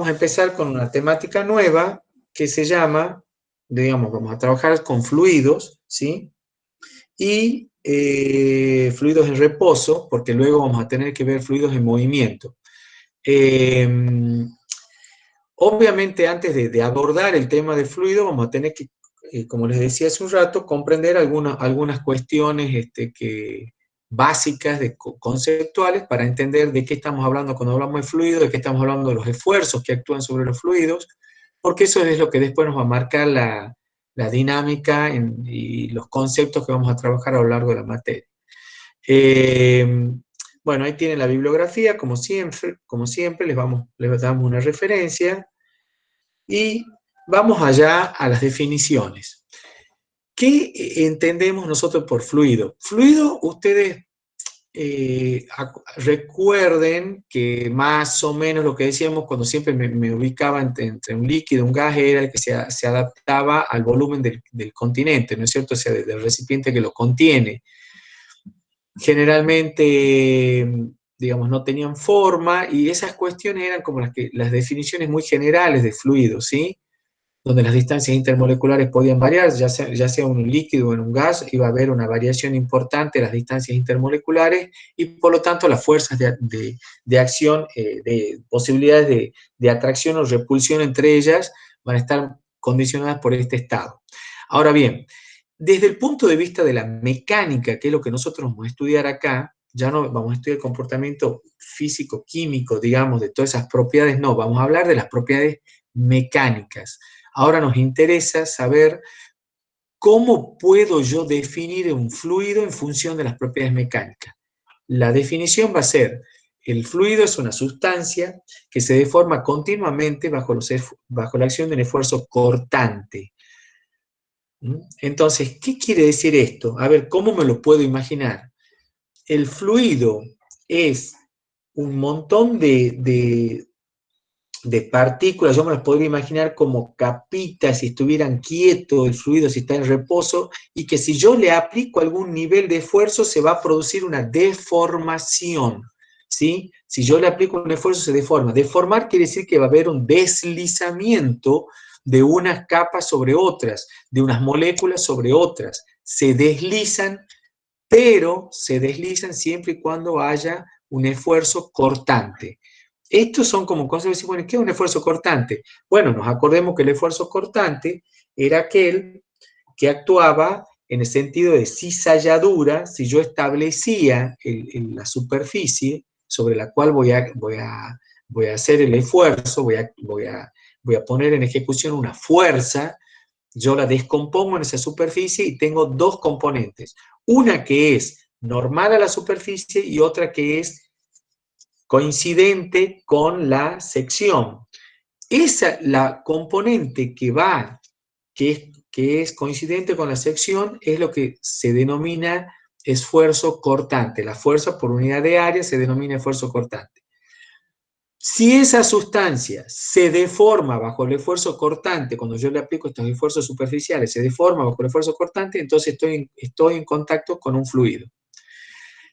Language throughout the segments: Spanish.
a empezar con una temática nueva que se llama, digamos, vamos a trabajar con fluidos, ¿sí? Y fluidos en reposo, porque luego vamos a tener que ver fluidos en movimiento. Eh, Obviamente, antes de abordar el tema de fluido, vamos a tener que, como les decía hace un rato, comprender algunas cuestiones básicas, conceptuales, para entender de qué estamos hablando cuando hablamos de fluido, de qué estamos hablando de los esfuerzos que actúan sobre los fluidos, porque eso es lo que después nos va a marcar la dinámica y los conceptos que vamos a trabajar a lo largo de la materia. Bueno, ahí tienen la bibliografía, como siempre les damos una referencia. Y vamos allá a las definiciones. ¿Qué entendemos nosotros por fluido? Fluido, ustedes recuerden que más o menos lo que decíamos cuando siempre me ubicaba entre un líquido y un gas era el que se adaptaba al volumen del continente, ¿no es cierto? O sea, del recipiente que lo contiene. Generalmente, digamos, no tenían forma y esas cuestiones eran como las definiciones muy generales de fluido, ¿sí? Donde las distancias intermoleculares podían variar, ya sea un líquido o en un gas, iba a haber una variación importante de las distancias intermoleculares y por lo tanto las fuerzas de acción, de posibilidades de atracción o repulsión entre ellas van a estar condicionadas por este estado. Ahora bien, desde el punto de vista de la mecánica, que es lo que nosotros vamos a estudiar acá, ya no vamos a estudiar el comportamiento físico, químico, digamos, de todas esas propiedades, no, vamos a hablar de las propiedades mecánicas. Ahora nos interesa saber cómo puedo yo definir un fluido en función de las propiedades mecánicas. La definición va a ser, el fluido es una sustancia que se deforma continuamente bajo la acción de un esfuerzo cortante. Entonces, ¿qué quiere decir esto? A ver, ¿cómo me lo puedo imaginar? El fluido es un montón de partículas, yo me las podría imaginar como capitas si estuvieran quietos, el fluido si está en reposo, y que si yo le aplico algún nivel de esfuerzo se va a producir una deformación, ¿sí? Si yo le aplico un esfuerzo se deforma. Deformar quiere decir que va a haber un deslizamiento de unas capas sobre otras, de unas moléculas sobre otras. Se deslizan, pero se deslizan siempre y cuando haya un esfuerzo cortante. Estos son como cosas que decimos, bueno, ¿qué es un esfuerzo cortante? Bueno, nos acordemos que el esfuerzo cortante era aquel que actuaba en el sentido de cizalladura, si yo establecía la superficie sobre la cual voy a hacer el esfuerzo, voy a poner en ejecución una fuerza, yo la descompongo en esa superficie y tengo dos componentes. Una que es normal a la superficie y otra que es coincidente con la sección. La componente que es coincidente con la sección es lo que se denomina esfuerzo cortante. La fuerza por unidad de área se denomina esfuerzo cortante. Si esa sustancia se deforma bajo el esfuerzo cortante, cuando yo le aplico estos esfuerzos superficiales, se deforma bajo el esfuerzo cortante, entonces estoy en contacto con un fluido.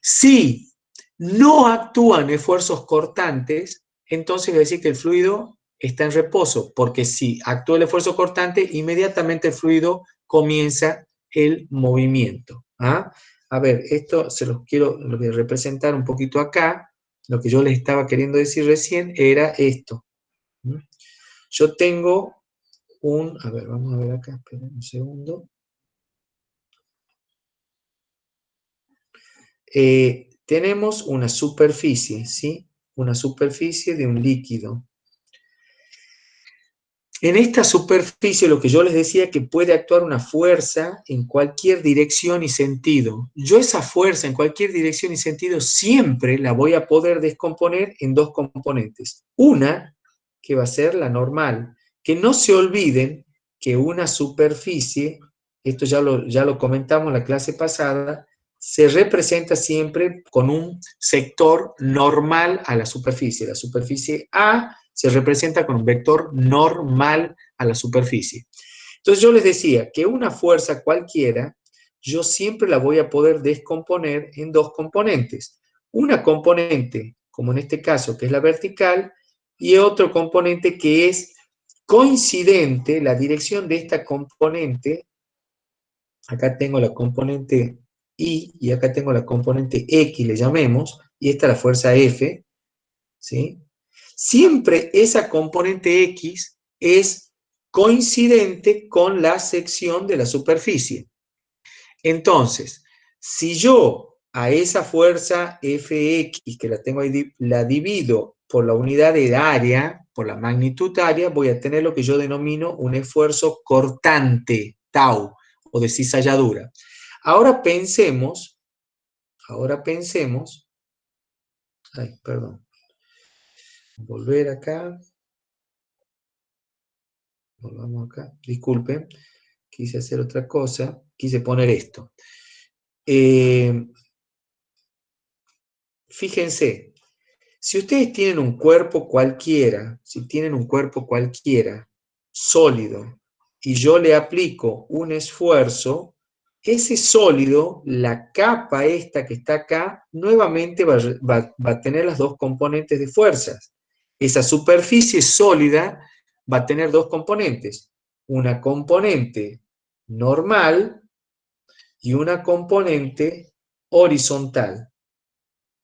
Si no actúan esfuerzos cortantes, entonces voy a decir que el fluido está en reposo, porque si actúa el esfuerzo cortante, inmediatamente el fluido comienza el movimiento. ¿Ah? A ver, esto lo voy a representar un poquito acá. Lo que yo les estaba queriendo decir recién era esto. Yo tengo a ver, vamos a ver acá, esperen un segundo. Tenemos una superficie, ¿sí? Una superficie de un líquido. En esta superficie, lo que yo les decía, que puede actuar una fuerza en cualquier dirección y sentido. Yo esa fuerza en cualquier dirección y sentido siempre la voy a poder descomponer en dos componentes. Una, que va a ser la normal. Que no se olviden que una superficie, esto ya lo comentamos en la clase pasada, se representa siempre con un sector normal a la superficie. La superficie A se representa con un vector normal a la superficie. Entonces yo les decía que una fuerza cualquiera, yo siempre la voy a poder descomponer en dos componentes. Una componente, como en este caso, que es la vertical, y otro componente que es coincidente, la dirección de esta componente, acá tengo la componente Y acá tengo la componente X, le llamemos, y esta es la fuerza F, ¿sí? Siempre esa componente X es coincidente con la sección de la superficie. Entonces, si yo a esa fuerza Fx, que la tengo ahí, la divido por la unidad de área, por la magnitud área, voy a tener lo que yo denomino un esfuerzo cortante, tau, o de cizalladura. Ahora pensemos, ay, perdón, volver acá, volvamos acá, disculpen, quise hacer otra cosa, quise poner esto. Fíjense, si ustedes tienen un cuerpo cualquiera, si tienen un cuerpo cualquiera, sólido, y yo le aplico un esfuerzo, ese sólido, la capa esta que está acá, nuevamente va a tener las dos componentes de fuerzas. Esa superficie sólida va a tener dos componentes, una componente normal y una componente horizontal.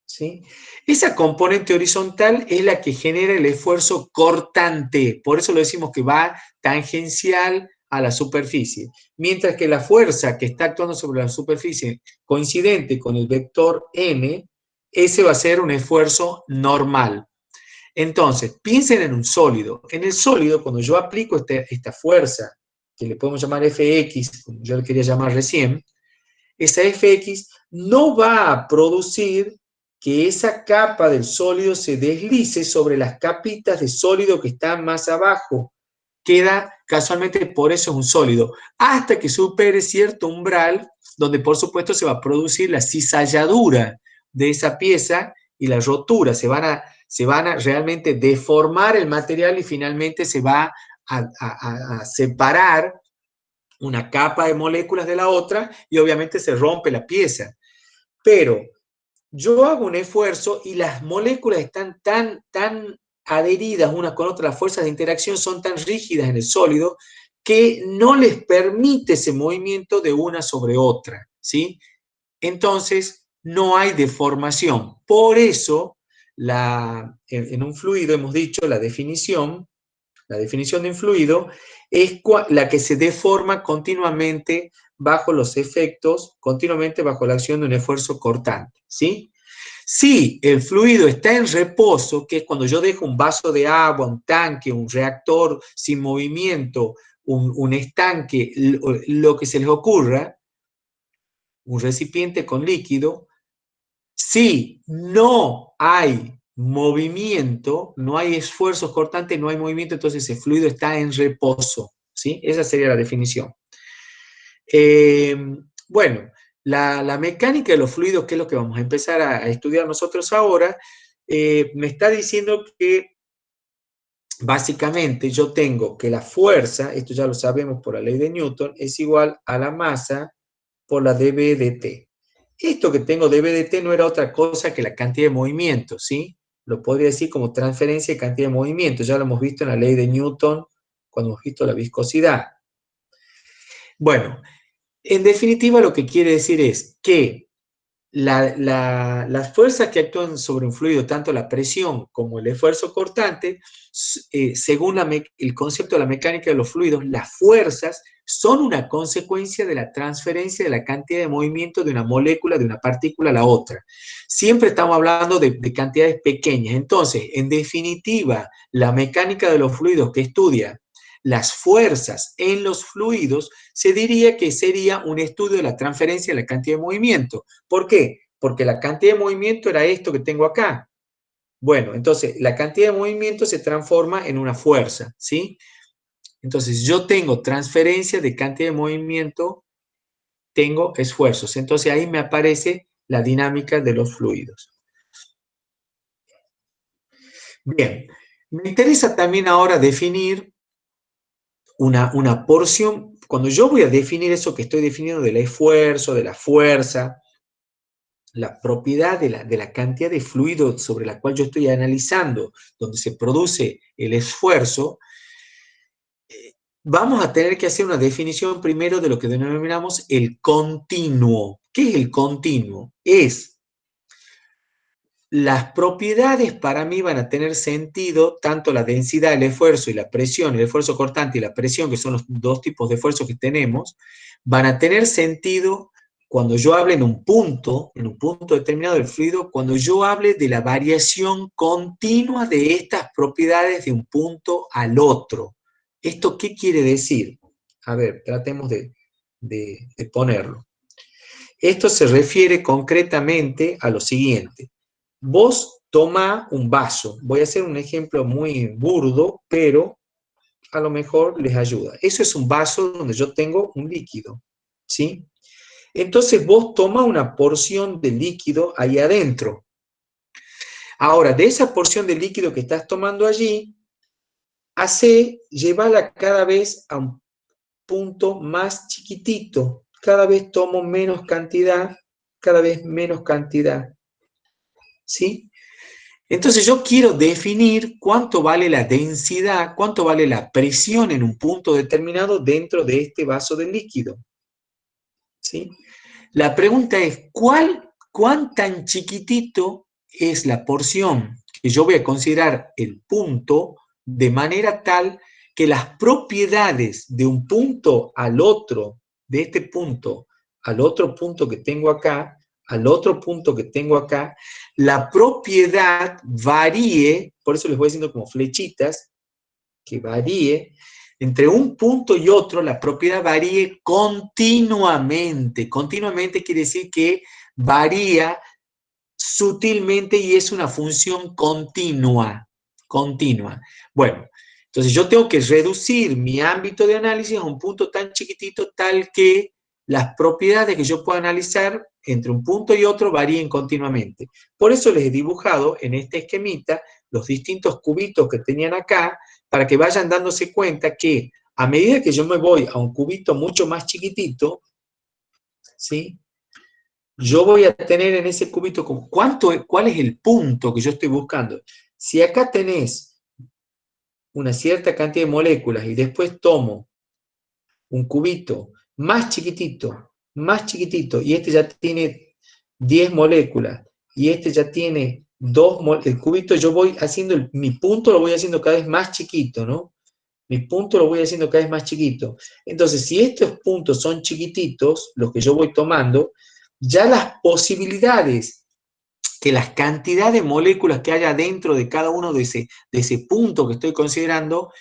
¿Sí? Esa componente horizontal es la que genera el esfuerzo cortante, por eso lo decimos que va tangencial a la superficie, mientras que la fuerza que está actuando sobre la superficie coincidente con el vector m, ese va a ser un esfuerzo normal. Entonces, piensen en un sólido. En el sólido, cuando yo aplico esta fuerza, que le podemos llamar Fx, como yo le quería llamar recién, esa Fx no va a producir que esa capa del sólido se deslice sobre las capitas de sólido que están más abajo. Queda casualmente, por eso es un sólido, hasta que supere cierto umbral, donde por supuesto se va a producir la cizalladura de esa pieza y la rotura. Se van a realmente deformar el material y finalmente se va a separar una capa de moléculas de la otra y obviamente se rompe la pieza. Pero yo hago un esfuerzo y las moléculas están tan adheridas unas con otras, las fuerzas de interacción son tan rígidas en el sólido que no les permite ese movimiento de una sobre otra, ¿sí? Entonces, no hay deformación. Por eso, en un fluido hemos dicho la definición de un fluido es la que se deforma continuamente bajo los efectos, continuamente bajo la acción de un esfuerzo cortante, ¿sí? Si el fluido está en reposo, que es cuando yo dejo un vaso de agua, un tanque, un reactor sin movimiento, un estanque, lo que se les ocurra, un recipiente con líquido, si no hay movimiento, no hay esfuerzos cortantes, no hay movimiento, entonces ese fluido está en reposo, ¿sí? Esa sería la definición. Eh, bueno, la mecánica de los fluidos, que es lo que vamos a empezar a estudiar nosotros ahora, me está diciendo que básicamente yo tengo que la fuerza, esto ya lo sabemos por la ley de Newton, es igual a la masa por la dB de t. Esto que tengo dB de t no era otra cosa que la cantidad de movimiento, ¿sí? Lo podría decir como transferencia de cantidad de movimiento. Ya lo hemos visto en la ley de Newton cuando hemos visto la viscosidad. Bueno, en definitiva lo que quiere decir es que las fuerzas que actúan sobre un fluido, tanto la presión como el esfuerzo cortante, según el concepto de la mecánica de los fluidos, las fuerzas son una consecuencia de la transferencia de la cantidad de movimiento de una molécula, de una partícula a la otra. Siempre estamos hablando de cantidades pequeñas. Entonces, en definitiva, la mecánica de los fluidos que estudia las fuerzas en los fluidos, se diría que sería un estudio de la transferencia de la cantidad de movimiento. ¿Por qué? Porque la cantidad de movimiento era esto que tengo acá. Bueno, entonces la cantidad de movimiento se transforma en una fuerza, ¿sí? Entonces yo tengo transferencia de cantidad de movimiento, tengo esfuerzos. Entonces ahí me aparece la dinámica de los fluidos. Bien, me interesa también ahora definir una porción. Cuando yo voy a definir eso que estoy definiendo del esfuerzo, de la fuerza, la propiedad de la cantidad de fluido sobre la cual yo estoy analizando, donde se produce el esfuerzo, vamos a tener que hacer una definición primero de lo que denominamos el continuo. ¿Qué es el continuo? Es las propiedades para mí van a tener sentido, tanto la densidad del esfuerzo y la presión, el esfuerzo cortante y la presión, que son los dos tipos de esfuerzo que tenemos, van a tener sentido cuando yo hable en un punto determinado del fluido, cuando yo hable de la variación continua de estas propiedades de un punto al otro. ¿Esto qué quiere decir? A ver, tratemos de ponerlo. Esto se refiere concretamente a lo siguiente. Vos toma un vaso. Voy a hacer un ejemplo muy burdo, pero a lo mejor les ayuda. Eso es un vaso donde yo tengo un líquido, ¿sí? Entonces vos toma una porción de líquido ahí adentro. Ahora, de esa porción de líquido que estás tomando allí, llévala cada vez a un punto más chiquitito. Cada vez tomo menos cantidad, cada vez menos cantidad, ¿sí? Entonces yo quiero definir cuánto vale la densidad, cuánto vale la presión en un punto determinado dentro de este vaso de líquido, ¿sí? La pregunta es, ¿cuán tan chiquitito es la porción que yo voy a considerar el punto de manera tal que las propiedades de un punto al otro, de este punto al otro punto que tengo acá, al otro punto que tengo acá, la propiedad varíe, por eso les voy diciendo como flechitas, que varíe entre un punto y otro, la propiedad varíe continuamente. Continuamente quiere decir que varía sutilmente y es una función continua. Continua. Bueno, entonces yo tengo que reducir mi ámbito de análisis a un punto tan chiquitito tal que las propiedades que yo pueda analizar entre un punto y otro varíen continuamente. Por eso les he dibujado en este esquemita los distintos cubitos que tenían acá, para que vayan dándose cuenta que a medida que yo me voy a un cubito mucho más chiquitito, ¿sí? Yo voy a tener en ese cubito como cuál es el punto que yo estoy buscando. Si acá tenés una cierta cantidad de moléculas y después tomo un cubito más chiquitito, y este ya tiene 10 moléculas, y este ya tiene 2 moléculas, el cubito yo voy haciendo, mi punto lo voy haciendo cada vez más chiquito, ¿no? Mi punto lo voy haciendo cada vez más chiquito. Entonces, si estos puntos son chiquititos, los que yo voy tomando, ya las posibilidades que las cantidades de moléculas que haya dentro de cada uno de ese punto que estoy considerando,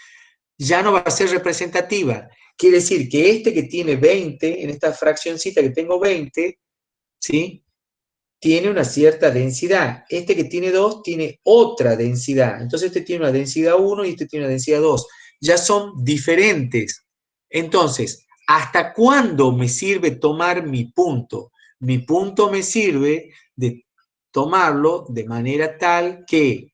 ya no va a ser representativa. Quiere decir que este que tiene 20, en esta fraccioncita que tengo 20, ¿sí? Tiene una cierta densidad. Este que tiene 2 tiene otra densidad. Entonces este tiene una densidad 1 y este tiene una densidad 2. Ya son diferentes. Entonces, ¿hasta cuándo me sirve tomar mi punto? Mi punto me sirve de tomarlo de manera tal que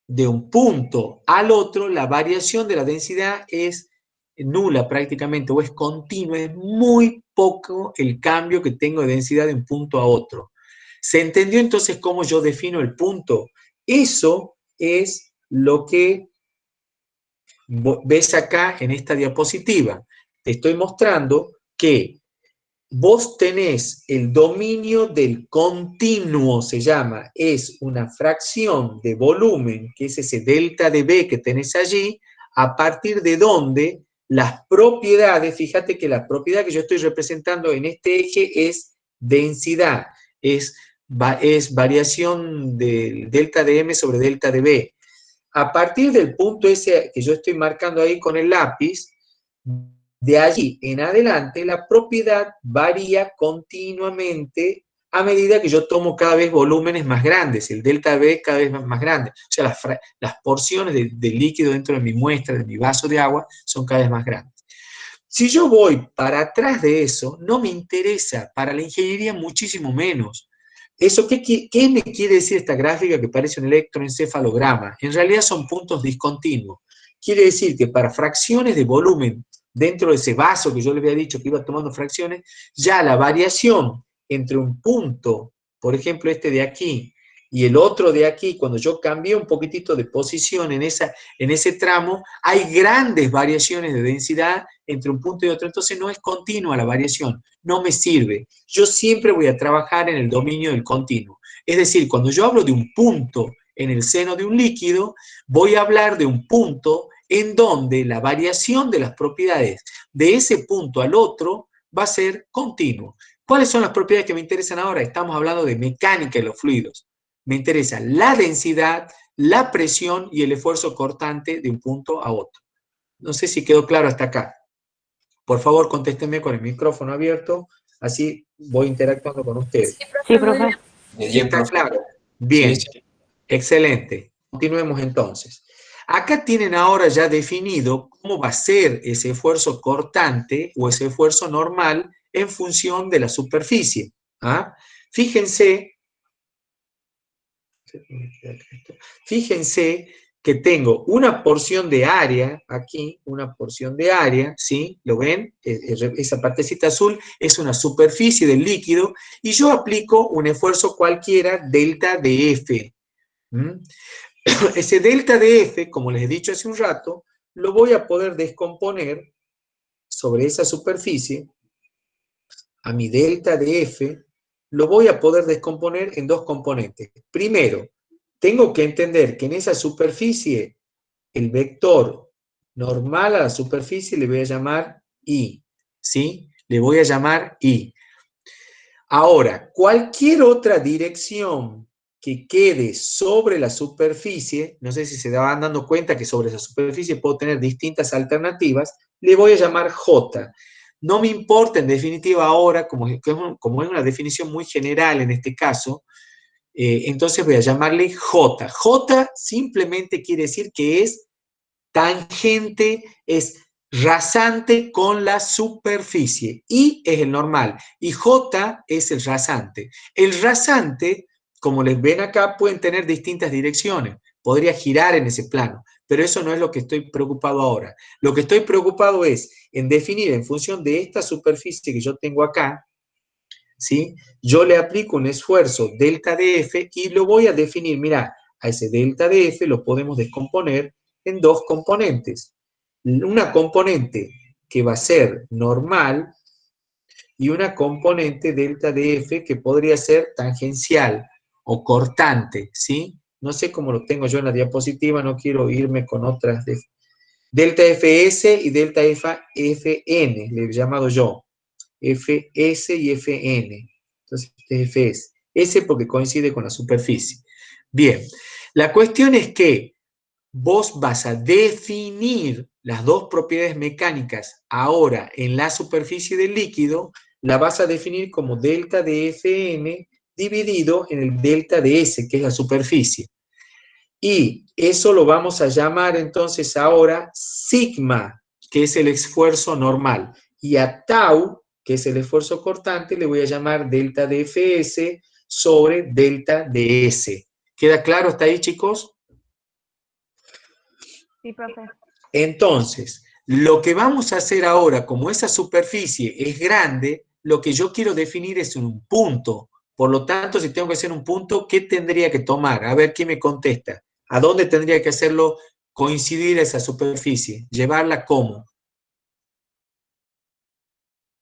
de un punto al otro la variación de la densidad es nula prácticamente o es continua, es muy poco el cambio que tengo de densidad de un punto a otro. ¿Se entendió entonces cómo yo defino el punto? Eso es lo que ves acá en esta diapositiva. Te estoy mostrando que vos tenés el dominio del continuo, se llama, es una fracción de volumen, que es ese delta de B que tenés allí, a partir de donde las propiedades, fíjate que la propiedad que yo estoy representando en este eje es densidad, es variación del delta de M sobre delta de B. A partir del punto ese que yo estoy marcando ahí con el lápiz, de allí en adelante, la propiedad varía continuamente a medida que yo tomo cada vez volúmenes más grandes, el delta B cada vez más grande. O sea, las porciones de líquido dentro de mi muestra, de mi vaso de agua, son cada vez más grandes. Si yo voy para atrás de eso, no me interesa, para la ingeniería muchísimo menos. Eso, ¿qué me quiere decir esta gráfica que parece un electroencefalograma? En realidad son puntos discontinuos. Quiere decir que para fracciones de volumen dentro de ese vaso que yo le había dicho que iba tomando fracciones, ya la variación entre un punto por ejemplo este de aquí, y el otro de aquí, cuando yo cambié un poquitito de posición en ese tramo, hay grandes variaciones de densidad entre un punto y otro, entonces no es continua la variación, no me sirve. Yo siempre voy a trabajar en el dominio del continuo. Es decir, cuando yo hablo de un punto en el seno de un líquido, voy a hablar de un punto en donde la variación de las propiedades de ese punto al otro va a ser continuo. ¿Cuáles son las propiedades que me interesan ahora? Estamos hablando de mecánica de los fluidos. Me interesa la densidad, la presión y el esfuerzo cortante de un punto a otro. No sé si quedó claro hasta acá. Por favor, contéstenme con el micrófono abierto, así voy interactuando con ustedes. Sí, profe. ¿Sí está claro? Bien, sí. Excelente. Continuemos entonces. Acá tienen ahora ya definido cómo va a ser ese esfuerzo cortante o ese esfuerzo normal en función de la superficie. ¿Ah? Fíjense que tengo una porción de área, aquí, una porción de área, ¿sí? ¿Lo ven? Esa partecita azul es una superficie del líquido y yo aplico un esfuerzo cualquiera, delta de F. ¿Mm? Ese delta de F, como les he dicho hace un rato, lo voy a poder descomponer sobre esa superficie, a mi delta de F, lo voy a poder descomponer en dos componentes. Primero, tengo que entender que en esa superficie, el vector normal a la superficie le voy a llamar I, ¿sí? Le voy a llamar I. Ahora, cualquier otra dirección que quede sobre la superficie, no sé si se van dando cuenta que sobre esa superficie puedo tener distintas alternativas, le voy a llamar J. No me importa en definitiva ahora, como es una definición muy general en este caso, entonces voy a llamarle J. J simplemente quiere decir que es tangente, es rasante con la superficie. I es el normal y J es el rasante. El rasante, como les ven acá, pueden tener distintas direcciones. Podría girar en ese plano, pero eso no es lo que estoy preocupado ahora. Lo que estoy preocupado es en definir en función de esta superficie que yo tengo acá, ¿sí? Yo le aplico un esfuerzo delta de F y lo voy a definir. Mira, a ese delta de F lo podemos descomponer en dos componentes. Una componente que va a ser normal y una componente delta de F que podría ser tangencial o cortante, ¿sí? No sé cómo lo tengo yo en la diapositiva, no quiero irme con otras. Delta Fs y delta Fn, le he llamado yo. Fs y Fn. Entonces, este es Fs. S porque coincide con la superficie. Bien, la cuestión es que vos vas a definir las dos propiedades mecánicas ahora en la superficie del líquido, la vas a definir como delta de Fn dividido en el delta de S, que es la superficie. Y eso lo vamos a llamar entonces ahora sigma, que es el esfuerzo normal. Y a tau, que es el esfuerzo cortante, le voy a llamar delta de Fs sobre delta de S. ¿Queda claro hasta ahí, chicos? Sí, profe. Entonces, lo que vamos a hacer ahora, como esa superficie es grande, lo que yo quiero definir es un punto. Por lo tanto, si tengo que hacer un punto, ¿qué tendría que tomar? A ver, ¿quién me contesta? ¿A dónde tendría que hacerlo coincidir esa superficie? ¿Llevarla cómo?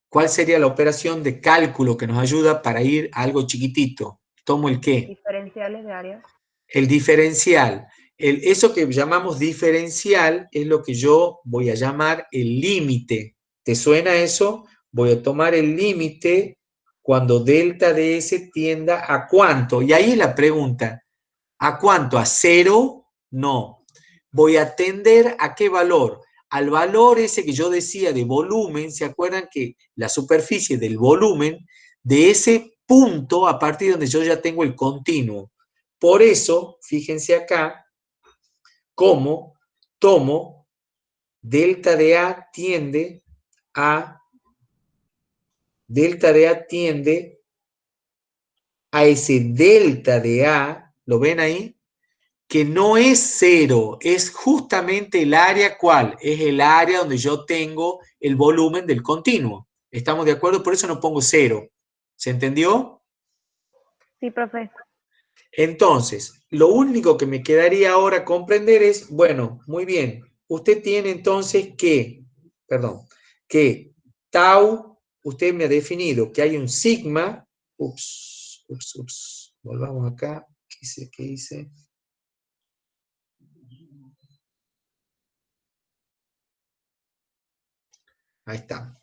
¿Cuál sería la operación de cálculo que nos ayuda para ir a algo chiquitito? ¿Tomo el qué? Diferenciales de áreas. El diferencial. Eso que llamamos diferencial es lo que yo voy a llamar el límite. ¿Te suena eso? Voy a tomar el límite cuando delta de S tienda a cuánto. Y ahí es la pregunta. ¿A cuánto? ¿A cero? No. Voy a tender a qué valor. Al valor ese que yo decía de volumen, ¿se acuerdan que la superficie del volumen, de ese punto a partir de donde yo ya tengo el continuo? Por eso, fíjense acá, cómo tomo delta de A tiende a ese delta de A, ¿lo ven ahí? Que no es cero, es justamente el área, ¿cuál? Es el área donde yo tengo el volumen del continuo. ¿Estamos de acuerdo? Por eso no pongo cero. ¿Se entendió? Sí, profe. Entonces, lo único que me quedaría ahora comprender es, bueno, muy bien, usted tiene entonces que tau, usted me ha definido que hay un sigma, volvamos acá, ¿qué hice? Ahí está.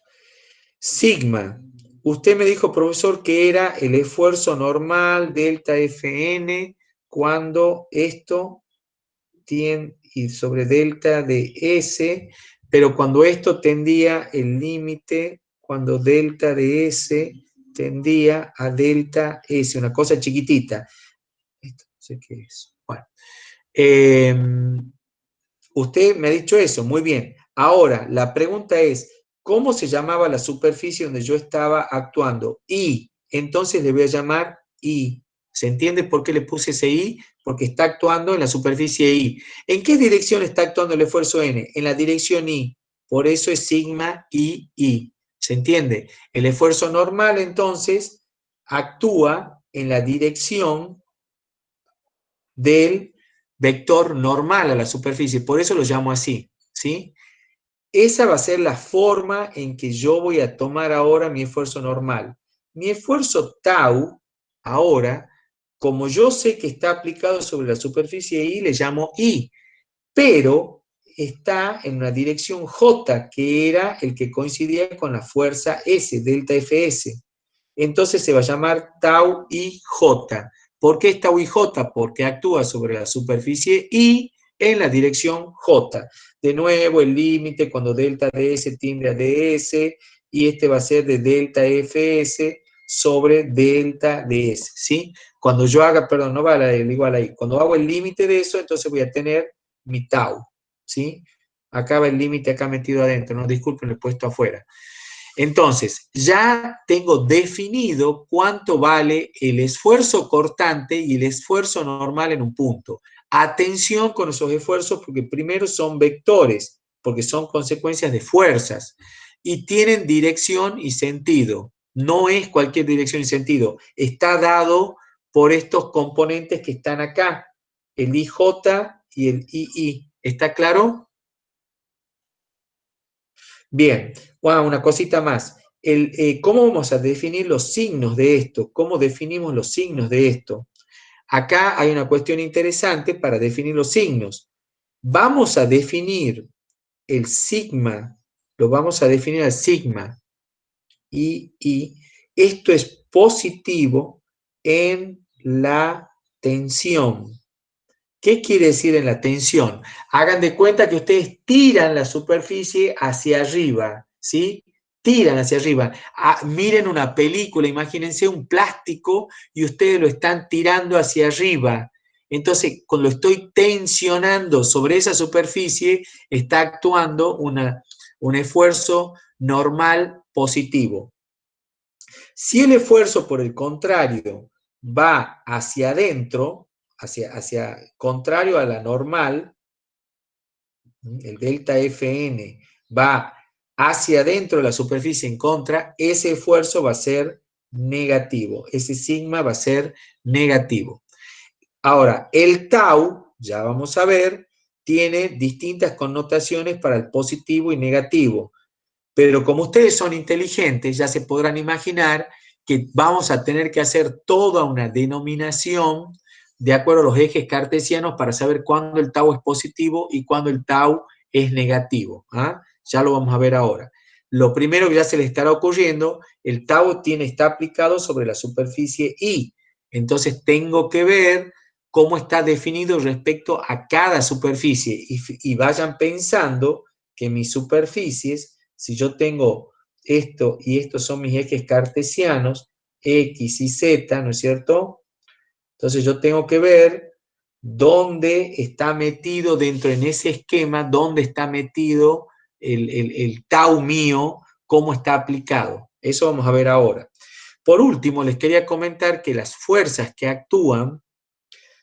Sigma, usted me dijo, profesor, que era el esfuerzo normal, delta Fn, cuando esto tiene, y sobre delta de S, pero cuando esto tendía el límite, cuando delta de S tendía a delta S, una cosa chiquitita. Esto no sé qué es. Bueno, usted me ha dicho eso, muy bien. Ahora, la pregunta es, ¿cómo se llamaba la superficie donde yo estaba actuando? I. Entonces le voy a llamar I. ¿Se entiende por qué le puse ese I? Porque está actuando en la superficie I. ¿En qué dirección está actuando el esfuerzo N? En la dirección I. Por eso es sigma I. ¿Se entiende? El esfuerzo normal, entonces, actúa en la dirección del vector normal a la superficie, por eso lo llamo así, ¿sí? Esa va a ser la forma en que yo voy a tomar ahora mi esfuerzo normal. Mi esfuerzo tau, ahora, como yo sé que está aplicado sobre la superficie I, le llamo I, pero está en una dirección J, que era el que coincidía con la fuerza S, delta Fs. Entonces se va a llamar tau IJ. ¿Por qué es tau IJ? Porque actúa sobre la superficie I en la dirección J. De nuevo, el límite cuando delta de S tiende a ds, y este va a ser de delta Fs sobre delta ds, ¿sí? Cuando yo haga, perdón, no va el igual ahí, cuando hago el límite de eso, entonces voy a tener mi tau, ¿sí? Acá va el límite acá metido adentro, no disculpen, lo he puesto afuera. Entonces, ya tengo definido cuánto vale el esfuerzo cortante y el esfuerzo normal en un punto. Atención con esos esfuerzos porque primero son vectores, porque son consecuencias de fuerzas y tienen dirección y sentido. No es cualquier dirección y sentido. Está dado por estos componentes que están acá, el IJ y el II. ¿Está claro? Bien, wow, una cosita más. ¿Cómo vamos a definir los signos de esto? ¿Cómo definimos los signos de esto? Acá hay una cuestión interesante para definir los signos. Vamos a definir el sigma, lo vamos a definir al sigma, y esto es positivo en la tensión. ¿Qué quiere decir en la tensión? Hagan de cuenta que ustedes tiran la superficie hacia arriba, ¿sí? Tiran hacia arriba. Miren una película, imagínense un plástico y ustedes lo están tirando hacia arriba. Entonces, cuando lo estoy tensionando sobre esa superficie, está actuando un esfuerzo normal positivo. Si el esfuerzo, por el contrario, va hacia adentro, hacia contrario a la normal, el delta Fn va hacia adentro de la superficie en contra, ese esfuerzo va a ser negativo, ese sigma va a ser negativo. Ahora, el tau, ya vamos a ver, tiene distintas connotaciones para el positivo y negativo. Pero como ustedes son inteligentes, ya se podrán imaginar que vamos a tener que hacer toda una denominación de acuerdo a los ejes cartesianos para saber cuándo el tau es positivo y cuándo el tau es negativo. ¿Ah? Ya lo vamos a ver ahora. Lo primero que ya se les estará ocurriendo, el tau está aplicado sobre la superficie I. Entonces tengo que ver cómo está definido respecto a cada superficie y vayan pensando que mis superficies, si yo tengo esto y estos son mis ejes cartesianos, X y Z, ¿no es cierto? Entonces yo tengo que ver dónde está metido dentro en ese esquema, dónde está metido el tau mío, cómo está aplicado. Eso vamos a ver ahora. Por último, les quería comentar que las fuerzas que actúan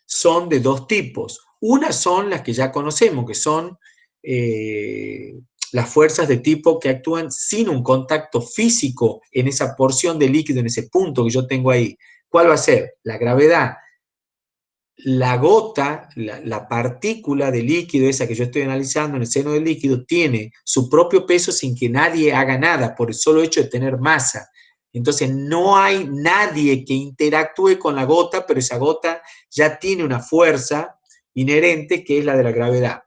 son de dos tipos. Una son las que ya conocemos, que son las fuerzas de tipo que actúan sin un contacto físico en esa porción de líquido, en ese punto que yo tengo ahí. ¿Cuál va a ser? La gravedad. La gota, la partícula de líquido, esa que yo estoy analizando en el seno del líquido, tiene su propio peso sin que nadie haga nada, por el solo hecho de tener masa. Entonces no hay nadie que interactúe con la gota, pero esa gota ya tiene una fuerza inherente que es la de la gravedad.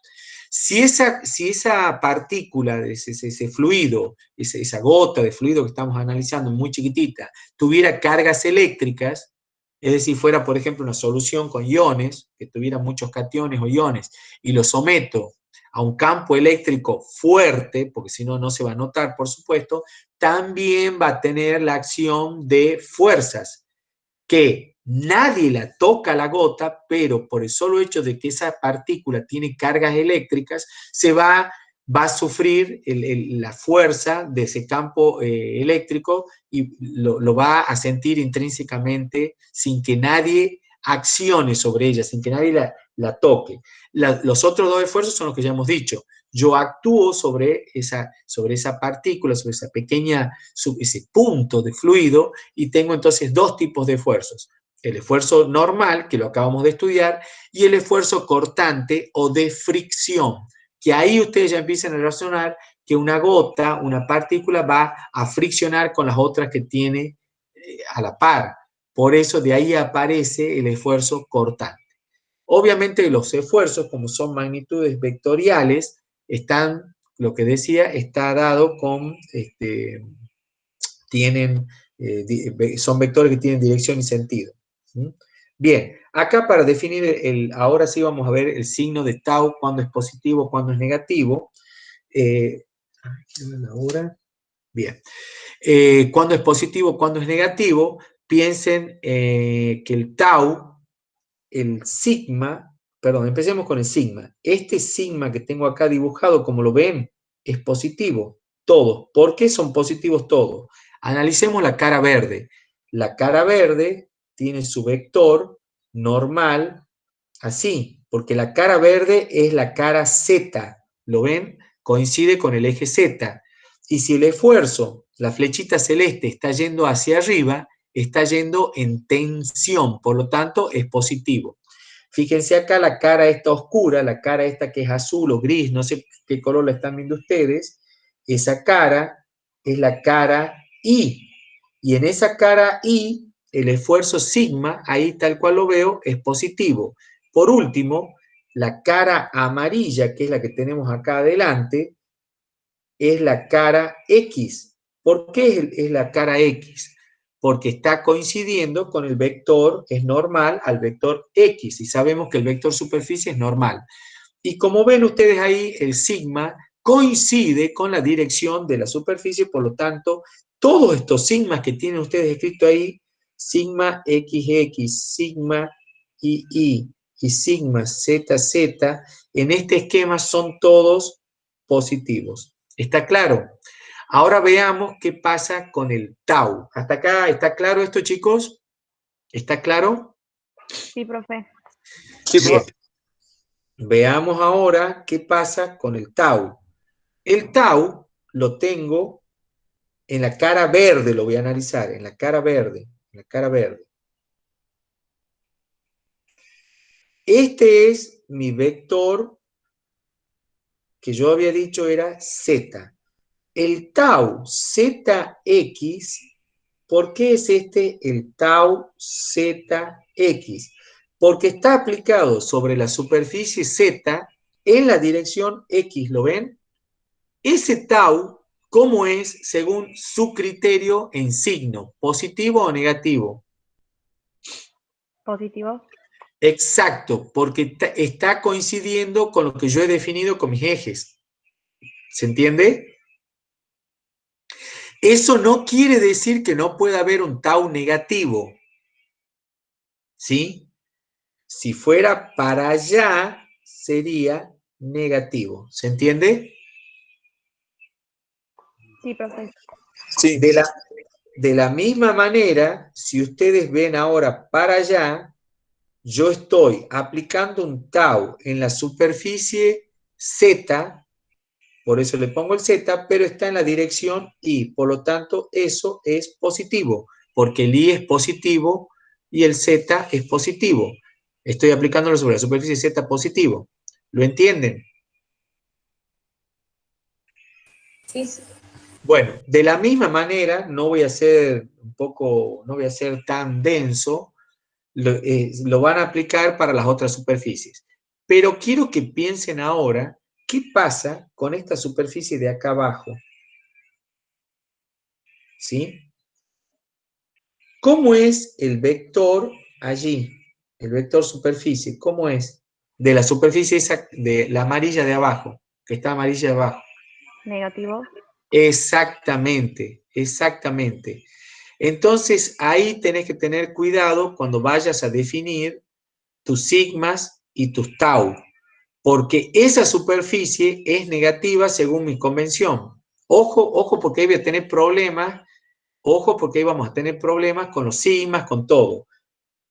Si esa partícula, ese fluido, esa gota de fluido que estamos analizando muy chiquitita, tuviera cargas eléctricas, es decir, fuera, por ejemplo, una solución con iones, que tuviera muchos cationes o iones, y lo someto a un campo eléctrico fuerte, porque si no, no se va a notar, por supuesto, también va a tener la acción de fuerzas, que nadie la toca a la gota, pero por el solo hecho de que esa partícula tiene cargas eléctricas, va a sufrir la fuerza de ese campo eléctrico y lo va a sentir intrínsecamente sin que nadie accione sobre ella, sin que nadie la toque. Los otros dos esfuerzos son los que ya hemos dicho. Yo actúo sobre esa partícula, sobre ese punto de fluido, y tengo entonces dos tipos de esfuerzos. El esfuerzo normal, que lo acabamos de estudiar, y el esfuerzo cortante o de fricción, que ahí ustedes ya empiezan a relacionar que una gota, una partícula, va a friccionar con las otras que tiene a la par. Por eso de ahí aparece el esfuerzo cortante. Obviamente los esfuerzos, como son magnitudes vectoriales, lo que decía, está dado con, son vectores que tienen dirección y sentido. Bien, acá para definir, ahora sí vamos a ver el signo de tau, cuándo es positivo, cuándo es negativo. Ahora, bien. Cuándo es positivo, cuándo es negativo, piensen que el tau, el sigma, perdón, empecemos con el sigma. Este sigma que tengo acá dibujado, como lo ven, es positivo, todos. ¿Por qué son positivos todos? Analicemos la cara verde. La cara verde tiene su vector normal así, porque la cara verde es la cara Z, ¿lo ven? Coincide con el eje Z. Y si el esfuerzo, la flechita celeste, está yendo hacia arriba, está yendo en tensión, por lo tanto es positivo. Fíjense acá la cara esta oscura, la cara esta que es azul o gris, no sé qué color la están viendo ustedes, esa cara es la cara I. Y en esa cara I, el esfuerzo sigma, ahí tal cual lo veo, es positivo. Por último, la cara amarilla, que es la que tenemos acá adelante, es la cara X. ¿Por qué es la cara X? Porque está coincidiendo con el vector, es normal, al vector X, y sabemos que el vector superficie es normal. Y como ven ustedes ahí, el sigma coincide con la dirección de la superficie, por lo tanto, todos estos sigmas que tienen ustedes escrito ahí, sigma XX, sigma II y sigma ZZ, en este esquema son todos positivos. ¿Está claro? Ahora veamos qué pasa con el tau. ¿Hasta acá está claro esto, chicos? ¿Está claro? Sí, profe. Sí, bien. Veamos ahora qué pasa con el tau. El tau lo tengo en la cara verde, lo voy a analizar, en la cara verde, en la cara verde. Este es mi vector que yo había dicho era Z. El tau ZX, ¿por qué es este el tau ZX? Porque está aplicado sobre la superficie Z en la dirección X, ¿lo ven? Ese tau, ¿cómo es según su criterio en signo? ¿Positivo o negativo? Positivo. Exacto, porque está coincidiendo con lo que yo he definido con mis ejes. ¿Se entiende? Eso no quiere decir que no pueda haber un tau negativo. ¿Sí? Si fuera para allá, sería negativo. ¿Se entiende? Sí, profe. Sí. De la misma manera, si ustedes ven ahora para allá, yo estoy aplicando un tau en la superficie Z, por eso le pongo el Z, pero está en la dirección Y, por lo tanto eso es positivo, porque el Y es positivo y el Z es positivo. Estoy aplicándolo sobre la superficie Z positivo. ¿Lo entienden? Sí. Bueno, de la misma manera, no voy a ser no voy a ser tan denso, lo van a aplicar para las otras superficies. Pero quiero que piensen ahora, ¿qué pasa con esta superficie de acá abajo? ¿Sí? ¿Cómo es el vector allí? El vector superficie, ¿cómo es? De la superficie esa, de la amarilla de abajo, que está amarilla de abajo. Negativo. Exactamente, exactamente. Entonces, ahí tenés que tener cuidado cuando vayas a definir tus sigmas y tus tau, porque esa superficie es negativa según mi convención. Ojo, ojo, porque ahí voy a tener problemas, ojo, porque ahí vamos a tener problemas con los sigmas, con todo.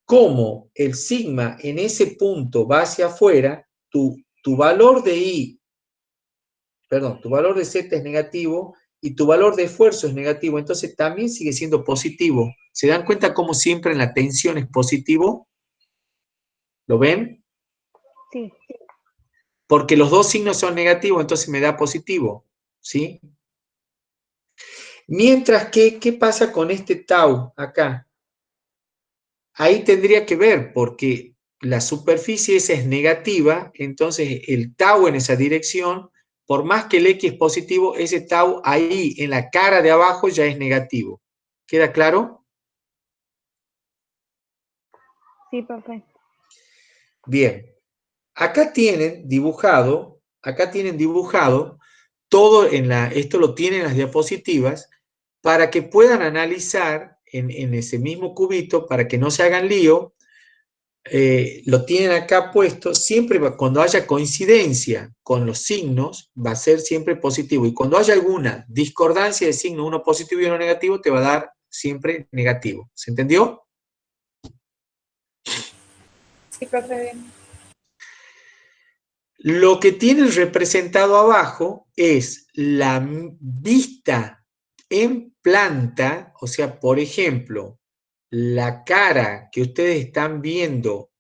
Como el sigma en ese punto va hacia afuera, tu valor de I, perdón, tu valor de Z es negativo y tu valor de esfuerzo es negativo, entonces también sigue siendo positivo. ¿Se dan cuenta cómo siempre en la tensión es positivo? ¿Lo ven? Sí. Porque los dos signos son negativos, entonces me da positivo, ¿sí? Mientras que, ¿qué pasa con este tau acá? Ahí tendría que ver, porque la superficie esa es negativa, entonces el tau en esa dirección, por más que el x es positivo, ese tau ahí en la cara de abajo ya es negativo. ¿Queda claro? Sí, profe. Bien. Acá tienen dibujado todo esto lo tienen en las diapositivas, para que puedan analizar en ese mismo cubito, para que no se hagan lío, lo tienen acá puesto, siempre cuando haya coincidencia con los signos, va a ser siempre positivo, y cuando haya alguna discordancia de signo, uno positivo y uno negativo, te va a dar siempre negativo. ¿Se entendió? Sí, profe, bien. Lo que tienen representado abajo es la vista en planta, o sea, por ejemplo, la cara que ustedes están viendo,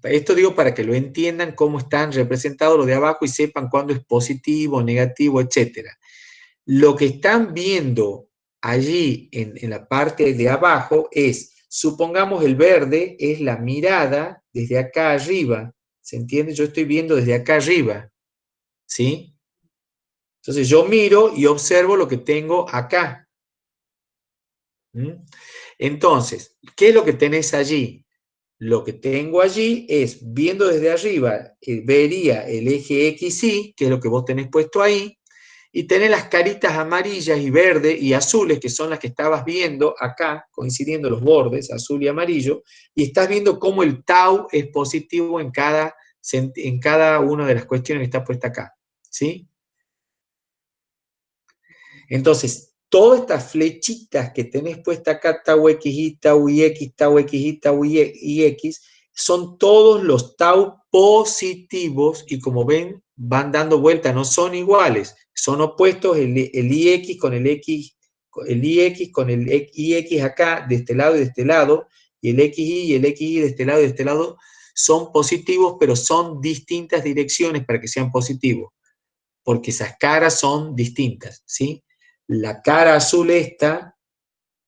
esto digo para que lo entiendan cómo están representados los de abajo y sepan cuándo es positivo, negativo, etc. Lo que están viendo allí en la parte de abajo es, supongamos el verde es la mirada desde acá arriba, ¿se entiende? Yo estoy viendo desde acá arriba, ¿sí? Entonces yo miro y observo lo que tengo acá. ¿Mm? Entonces, ¿qué es lo que tenés allí? Lo que tengo allí es, viendo desde arriba, vería el eje XY, que es lo que vos tenés puesto ahí, y tenés las caritas amarillas y verde y azules, que son las que estabas viendo acá, coincidiendo los bordes, azul y amarillo, y estás viendo cómo el tau es positivo en cada una de las cuestiones que está puesta acá, ¿sí? Entonces, todas estas flechitas que tenés puesta acá, tau XY, tau IX, tau XY, tau IX, son todos los tau positivos y como ven, van dando vuelta, no son iguales, son opuestos el IX con el X, el IX con el IX acá, de este lado y de este lado, y el XY y el XY de este lado y de este lado son positivos, pero son distintas direcciones para que sean positivos, porque esas caras son distintas, ¿sí? La cara azul esta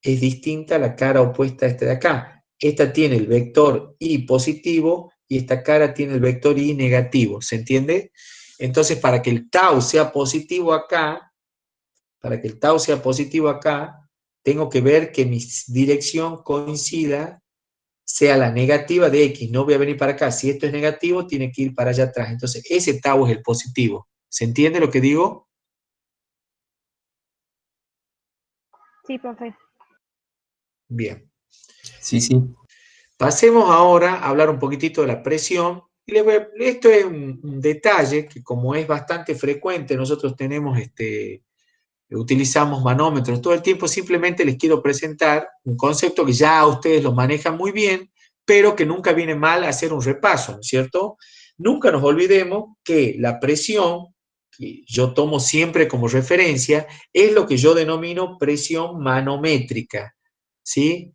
es distinta a la cara opuesta a esta de acá. Esta tiene el vector Y positivo y esta cara tiene el vector Y negativo, ¿se entiende? Entonces, para que el tau sea positivo acá, tengo que ver que mi dirección coincida, sea la negativa de X, no voy a venir para acá. Si esto es negativo, tiene que ir para allá atrás. Entonces, ese tau es el positivo. ¿Se entiende lo que digo? Sí, profe. Bien. Sí, sí. Pasemos ahora a hablar un poquitito de la presión. Esto es un detalle que como es bastante frecuente, nosotros utilizamos manómetros todo el tiempo, simplemente les quiero presentar un concepto que ya ustedes lo manejan muy bien, pero que nunca viene mal hacer un repaso, ¿no es cierto? Nunca nos olvidemos que la presión, que yo tomo siempre como referencia, es lo que yo denomino presión manométrica, ¿sí?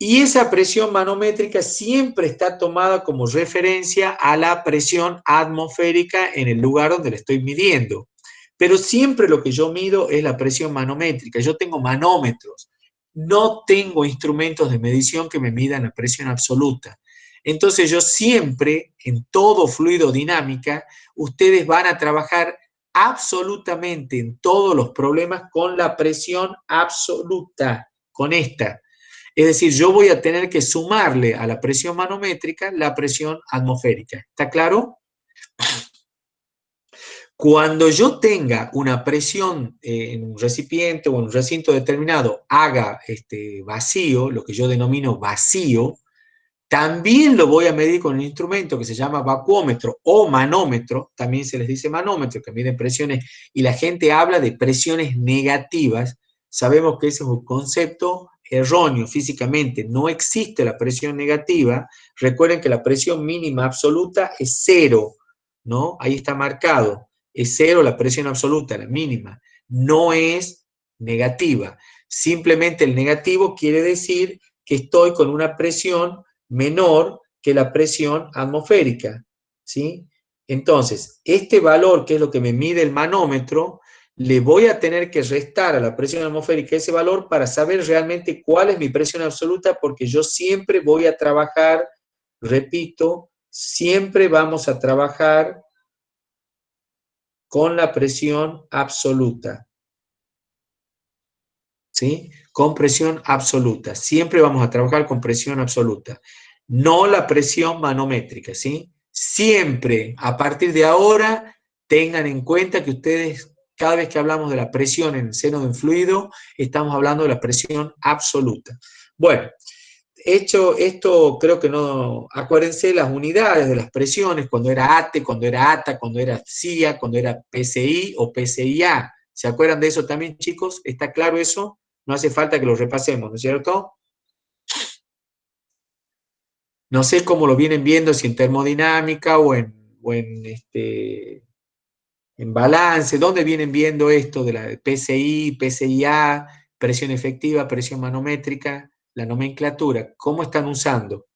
Y esa presión manométrica siempre está tomada como referencia a la presión atmosférica en el lugar donde la estoy midiendo. Pero siempre lo que yo mido es la presión manométrica. Yo tengo manómetros, no tengo instrumentos de medición que me midan la presión absoluta. Entonces yo siempre, en todo fluido dinámica, ustedes van a trabajar absolutamente en todos los problemas con la presión absoluta, con esta. Es decir, yo voy a tener que sumarle a la presión manométrica la presión atmosférica. ¿Está claro? Cuando yo tenga una presión en un recipiente o en un recinto determinado haga vacío, lo que yo denomino vacío, también lo voy a medir con un instrumento que se llama vacuómetro o manómetro, también se les dice manómetro, que miden presiones, y la gente habla de presiones negativas. Sabemos que ese es un concepto erróneo físicamente, no existe la presión negativa. Recuerden que la presión mínima absoluta es 0, ¿no? Ahí está marcado, es 0 la presión absoluta, la mínima, no es negativa. Simplemente el negativo quiere decir que estoy con una presión menor que la presión atmosférica, ¿sí? Entonces, este valor, que es lo que me mide el manómetro, le voy a tener que restar a la presión atmosférica ese valor para saber realmente cuál es mi presión absoluta, porque yo siempre voy a trabajar, repito, siempre vamos a trabajar con la presión absoluta, ¿sí? Con presión absoluta. Siempre vamos a trabajar con presión absoluta. No la presión manométrica, ¿sí? Siempre, a partir de ahora, tengan en cuenta que ustedes, cada vez que hablamos de la presión en el seno de un fluido, estamos hablando de la presión absoluta. Bueno, hecho esto, creo que no, acuérdense las unidades de las presiones, cuando era ATE, cuando era ATA, cuando era CIA, cuando era PSI o PSIA. ¿Se acuerdan de eso también, chicos? ¿Está claro eso? No hace falta que lo repasemos, ¿no es cierto? No sé cómo lo vienen viendo, si en termodinámica o en balance. ¿Dónde vienen viendo esto de la PSI, PSIA, presión efectiva, presión manométrica, la nomenclatura? ¿Cómo están usando?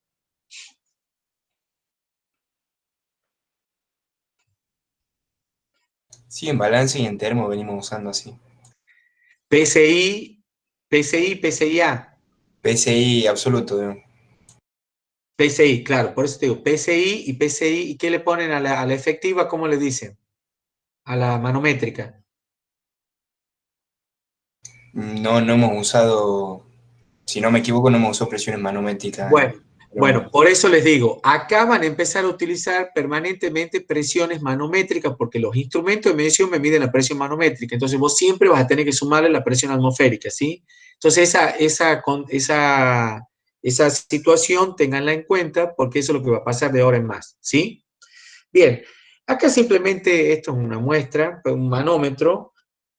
Sí, en balance y en termo venimos usando así. PSI, PSI, PSIA. PSI absoluto, ¿no? PSI, claro, por eso te digo, PSI y PSI, ¿y qué le ponen a la efectiva? ¿Cómo le dicen? A la manométrica. No, no hemos usado, si no me equivoco, no hemos usado presiones manométricas. Bueno, por eso les digo, acá van a empezar a utilizar permanentemente presiones manométricas, porque los instrumentos de medición me miden la presión manométrica, entonces vos siempre vas a tener que sumarle la presión atmosférica, ¿sí? Entonces esa situación ténganla en cuenta, porque eso es lo que va a pasar de ahora en más, ¿sí? Bien, acá simplemente esto es una muestra, un manómetro.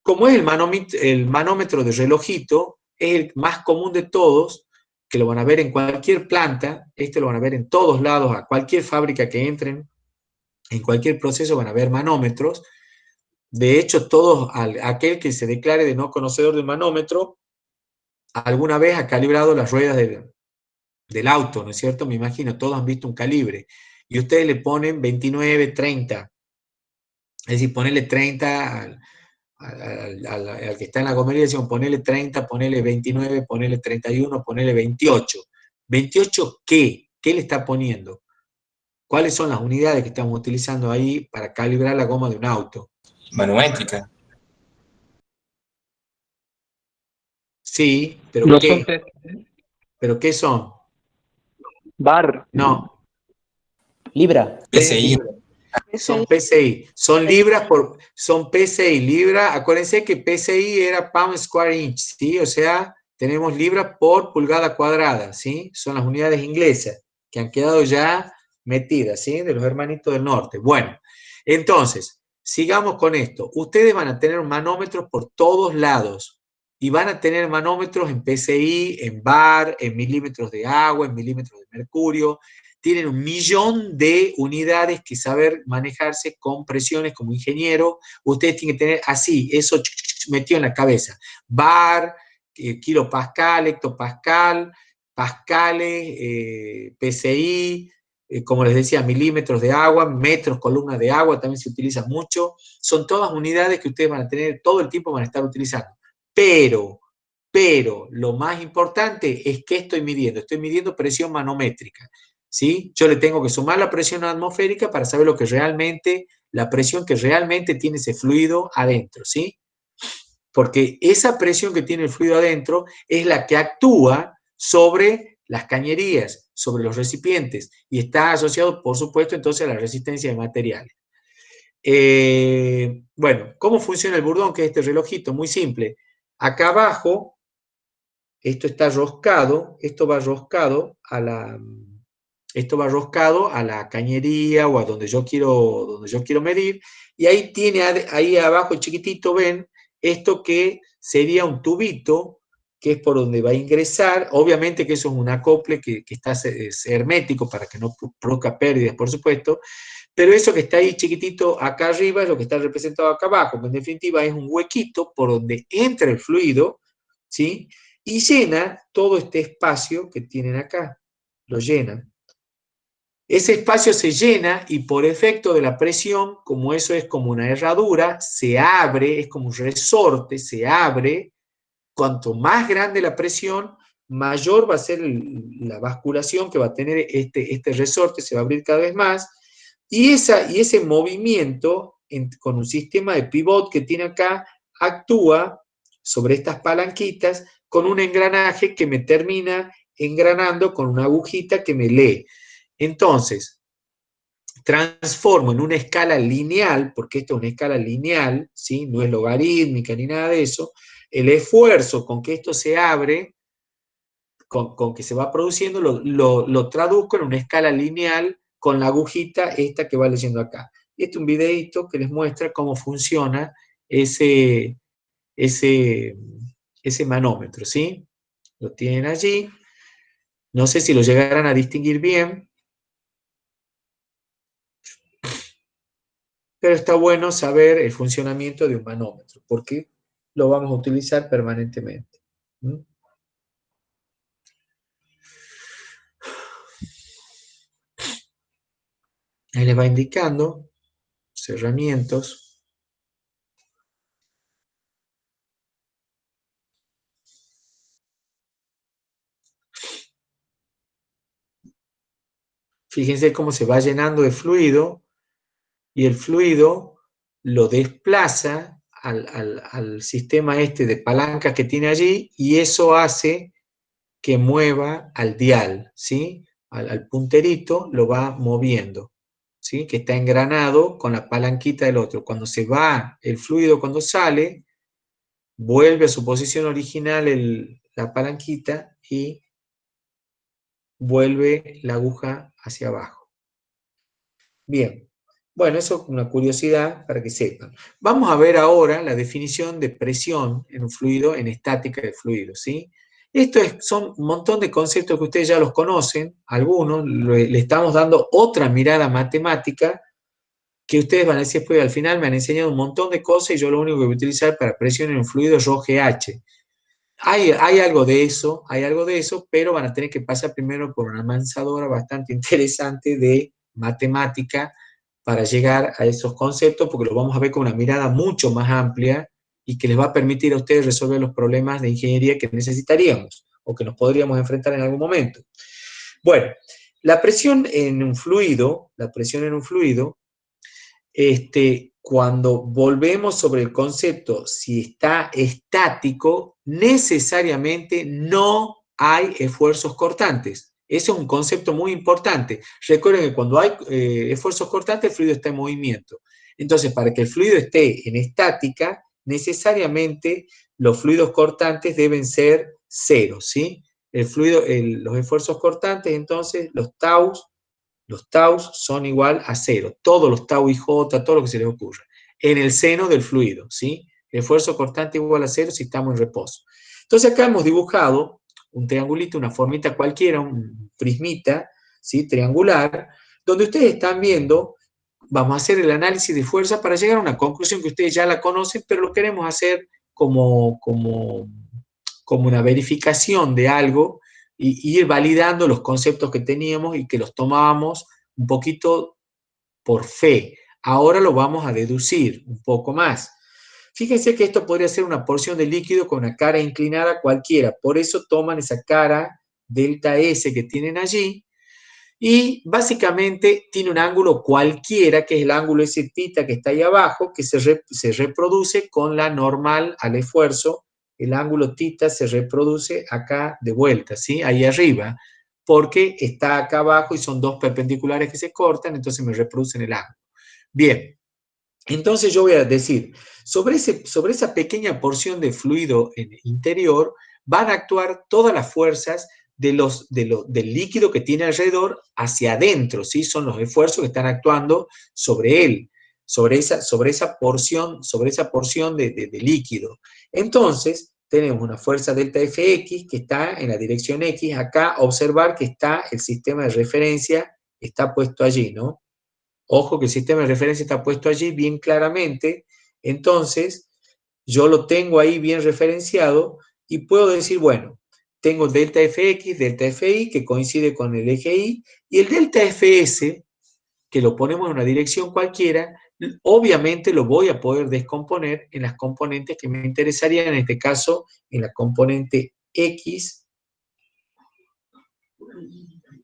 Como es el manómetro de relojito, es el más común de todos, que lo van a ver en cualquier planta, este lo van a ver en todos lados, a cualquier fábrica que entren, en cualquier proceso van a ver manómetros. De hecho, aquel que se declare de no conocedor del manómetro, alguna vez ha calibrado las ruedas del auto, ¿no es cierto? Me imagino, todos han visto un calibre. Y ustedes le ponen 29, 30. Es decir, ponerle 30 al que está en la gomería, decimos ponerle 30, ponerle 29, ponerle 31, ponerle 28. ¿28 qué? ¿Qué le está poniendo? ¿Cuáles son las unidades que estamos utilizando ahí para calibrar la goma de un auto? Manométrica. Sí, pero No ¿qué? son test. ¿Pero qué son? Bar. No, Libra. PSI. son PSI. Son PSI, libra. Acuérdense que PSI era pound square inch, ¿sí? O sea, tenemos libras por pulgada cuadrada, ¿sí? Son las unidades inglesas que han quedado ya metidas, ¿sí? De los hermanitos del norte. Bueno, entonces, sigamos con esto. Ustedes van a tener manómetros por todos lados y van a tener manómetros en PSI, en bar, en milímetros de agua, en milímetros de mercurio. Tienen 1.000.000 de unidades que saber manejarse con presiones como ingeniero. Ustedes tienen que tener así, eso metido en la cabeza. Bar, kilopascal, hectopascal, pascales, PSI, como les decía, milímetros de agua, metros, columnas de agua, también se utiliza mucho. Son todas unidades que ustedes van a tener, todo el tiempo van a estar utilizando. Pero, lo más importante es que estoy midiendo presión manométrica, ¿sí? Yo le tengo que sumar la presión atmosférica para saber la presión que realmente tiene ese fluido adentro, ¿sí? Porque esa presión que tiene el fluido adentro es la que actúa sobre las cañerías, sobre los recipientes, y está asociado, por supuesto, entonces a la resistencia de materiales. Bueno, ¿cómo funciona el burdón? Que es este relojito, muy simple. Acá abajo, esto está roscado, esto va roscado a la cañería o a donde yo quiero medir, y ahí tiene, ahí abajo chiquitito, ven, esto que sería un tubito, que es por donde va a ingresar. Obviamente que eso es un acople que está hermético para que no produzca pérdidas, por supuesto, pero eso que está ahí chiquitito acá arriba es lo que está representado acá abajo, que en definitiva es un huequito por donde entra el fluido, ¿sí? Y llena todo este espacio que tienen acá, lo llenan. Ese espacio se llena y por efecto de la presión, como eso es como una herradura, se abre, es como un resorte, se abre. Cuanto más grande la presión, mayor va a ser la basculación que va a tener este resorte, se va a abrir cada vez más, y ese movimiento con un sistema de pivot que tiene acá, actúa sobre estas palanquitas con un engranaje que me termina engranando con una agujita que me lee. Entonces, transformo en una escala lineal, porque esto es una escala lineal, ¿sí? No es logarítmica ni nada de eso, el esfuerzo con que esto se abre, con que se va produciendo, lo traduzco en una escala lineal con la agujita esta que va leyendo acá. Este es un videito que les muestra cómo funciona ese manómetro, ¿sí? Lo tienen allí. No sé si lo llegarán a distinguir bien, pero está bueno saber el funcionamiento de un manómetro, porque lo vamos a utilizar permanentemente. ¿Mm? Ahí les va indicando cerramientos. Fíjense cómo se va llenando de fluido y el fluido lo desplaza al sistema este de palancas que tiene allí, y eso hace que mueva al dial, ¿sí? Al punterito lo va moviendo, ¿sí? Que está engranado con la palanquita del otro. Cuando se va el fluido, cuando sale, vuelve a su posición original la palanquita y vuelve la aguja hacia abajo. Bien, bueno, eso es una curiosidad para que sepan. Vamos a ver ahora la definición de presión en un fluido, en estática de fluido, ¿sí? Son un montón de conceptos que ustedes ya los conocen, algunos, le estamos dando otra mirada matemática que ustedes van a decir, pues al final me han enseñado un montón de cosas y yo lo único que voy a utilizar para presión en un fluido es ρGH. Hay algo de eso, pero van a tener que pasar primero por una amansadora bastante interesante de matemática para llegar a esos conceptos, porque los vamos a ver con una mirada mucho más amplia y que les va a permitir a ustedes resolver los problemas de ingeniería que necesitaríamos o que nos podríamos enfrentar en algún momento. Bueno, la presión en un fluido, cuando volvemos sobre el concepto, si está estático, necesariamente no hay esfuerzos cortantes. Ese es un concepto muy importante. Recuerden que cuando hay esfuerzos cortantes, el fluido está en movimiento. Entonces, para que el fluido esté en estática, necesariamente los fluidos cortantes deben ser cero, ¿sí? Los esfuerzos cortantes, entonces, los taus son igual a cero. Todos los tau y j, todo lo que se les ocurra. En el seno del fluido, ¿sí? El esfuerzo constante igual a cero si estamos en reposo. Entonces acá hemos dibujado un triangulito, una formita cualquiera, un prismita, ¿sí? Triangular, donde ustedes están viendo, vamos a hacer el análisis de fuerza para llegar a una conclusión que ustedes ya la conocen, pero lo queremos hacer como una verificación de algo y ir validando los conceptos que teníamos y que los tomábamos un poquito por fe. Ahora lo vamos a deducir un poco más. Fíjense que esto podría ser una porción de líquido con una cara inclinada cualquiera, por eso toman esa cara delta S que tienen allí, y básicamente tiene un ángulo cualquiera, que es el ángulo S θ que está ahí abajo, que se reproduce con la normal al esfuerzo. El ángulo θ se reproduce acá de vuelta, ¿sí? Ahí arriba, porque está acá abajo y son dos perpendiculares que se cortan, entonces me reproducen el ángulo. Bien, entonces yo voy a decir, sobre esa pequeña porción de fluido interior van a actuar todas las fuerzas del líquido que tiene alrededor hacia adentro, ¿sí? Son los esfuerzos que están actuando sobre él, sobre esa porción de líquido. Entonces, tenemos una fuerza delta Fx que está en la dirección X. Acá observar que está el sistema de referencia, está puesto allí, ¿no? Ojo que el sistema de referencia está puesto allí bien claramente, entonces yo lo tengo ahí bien referenciado y puedo decir, bueno, tengo delta Fx, delta Fi, que coincide con el eje Y, y el delta Fs, que lo ponemos en una dirección cualquiera, obviamente lo voy a poder descomponer en las componentes que me interesarían, en este caso, en la componente X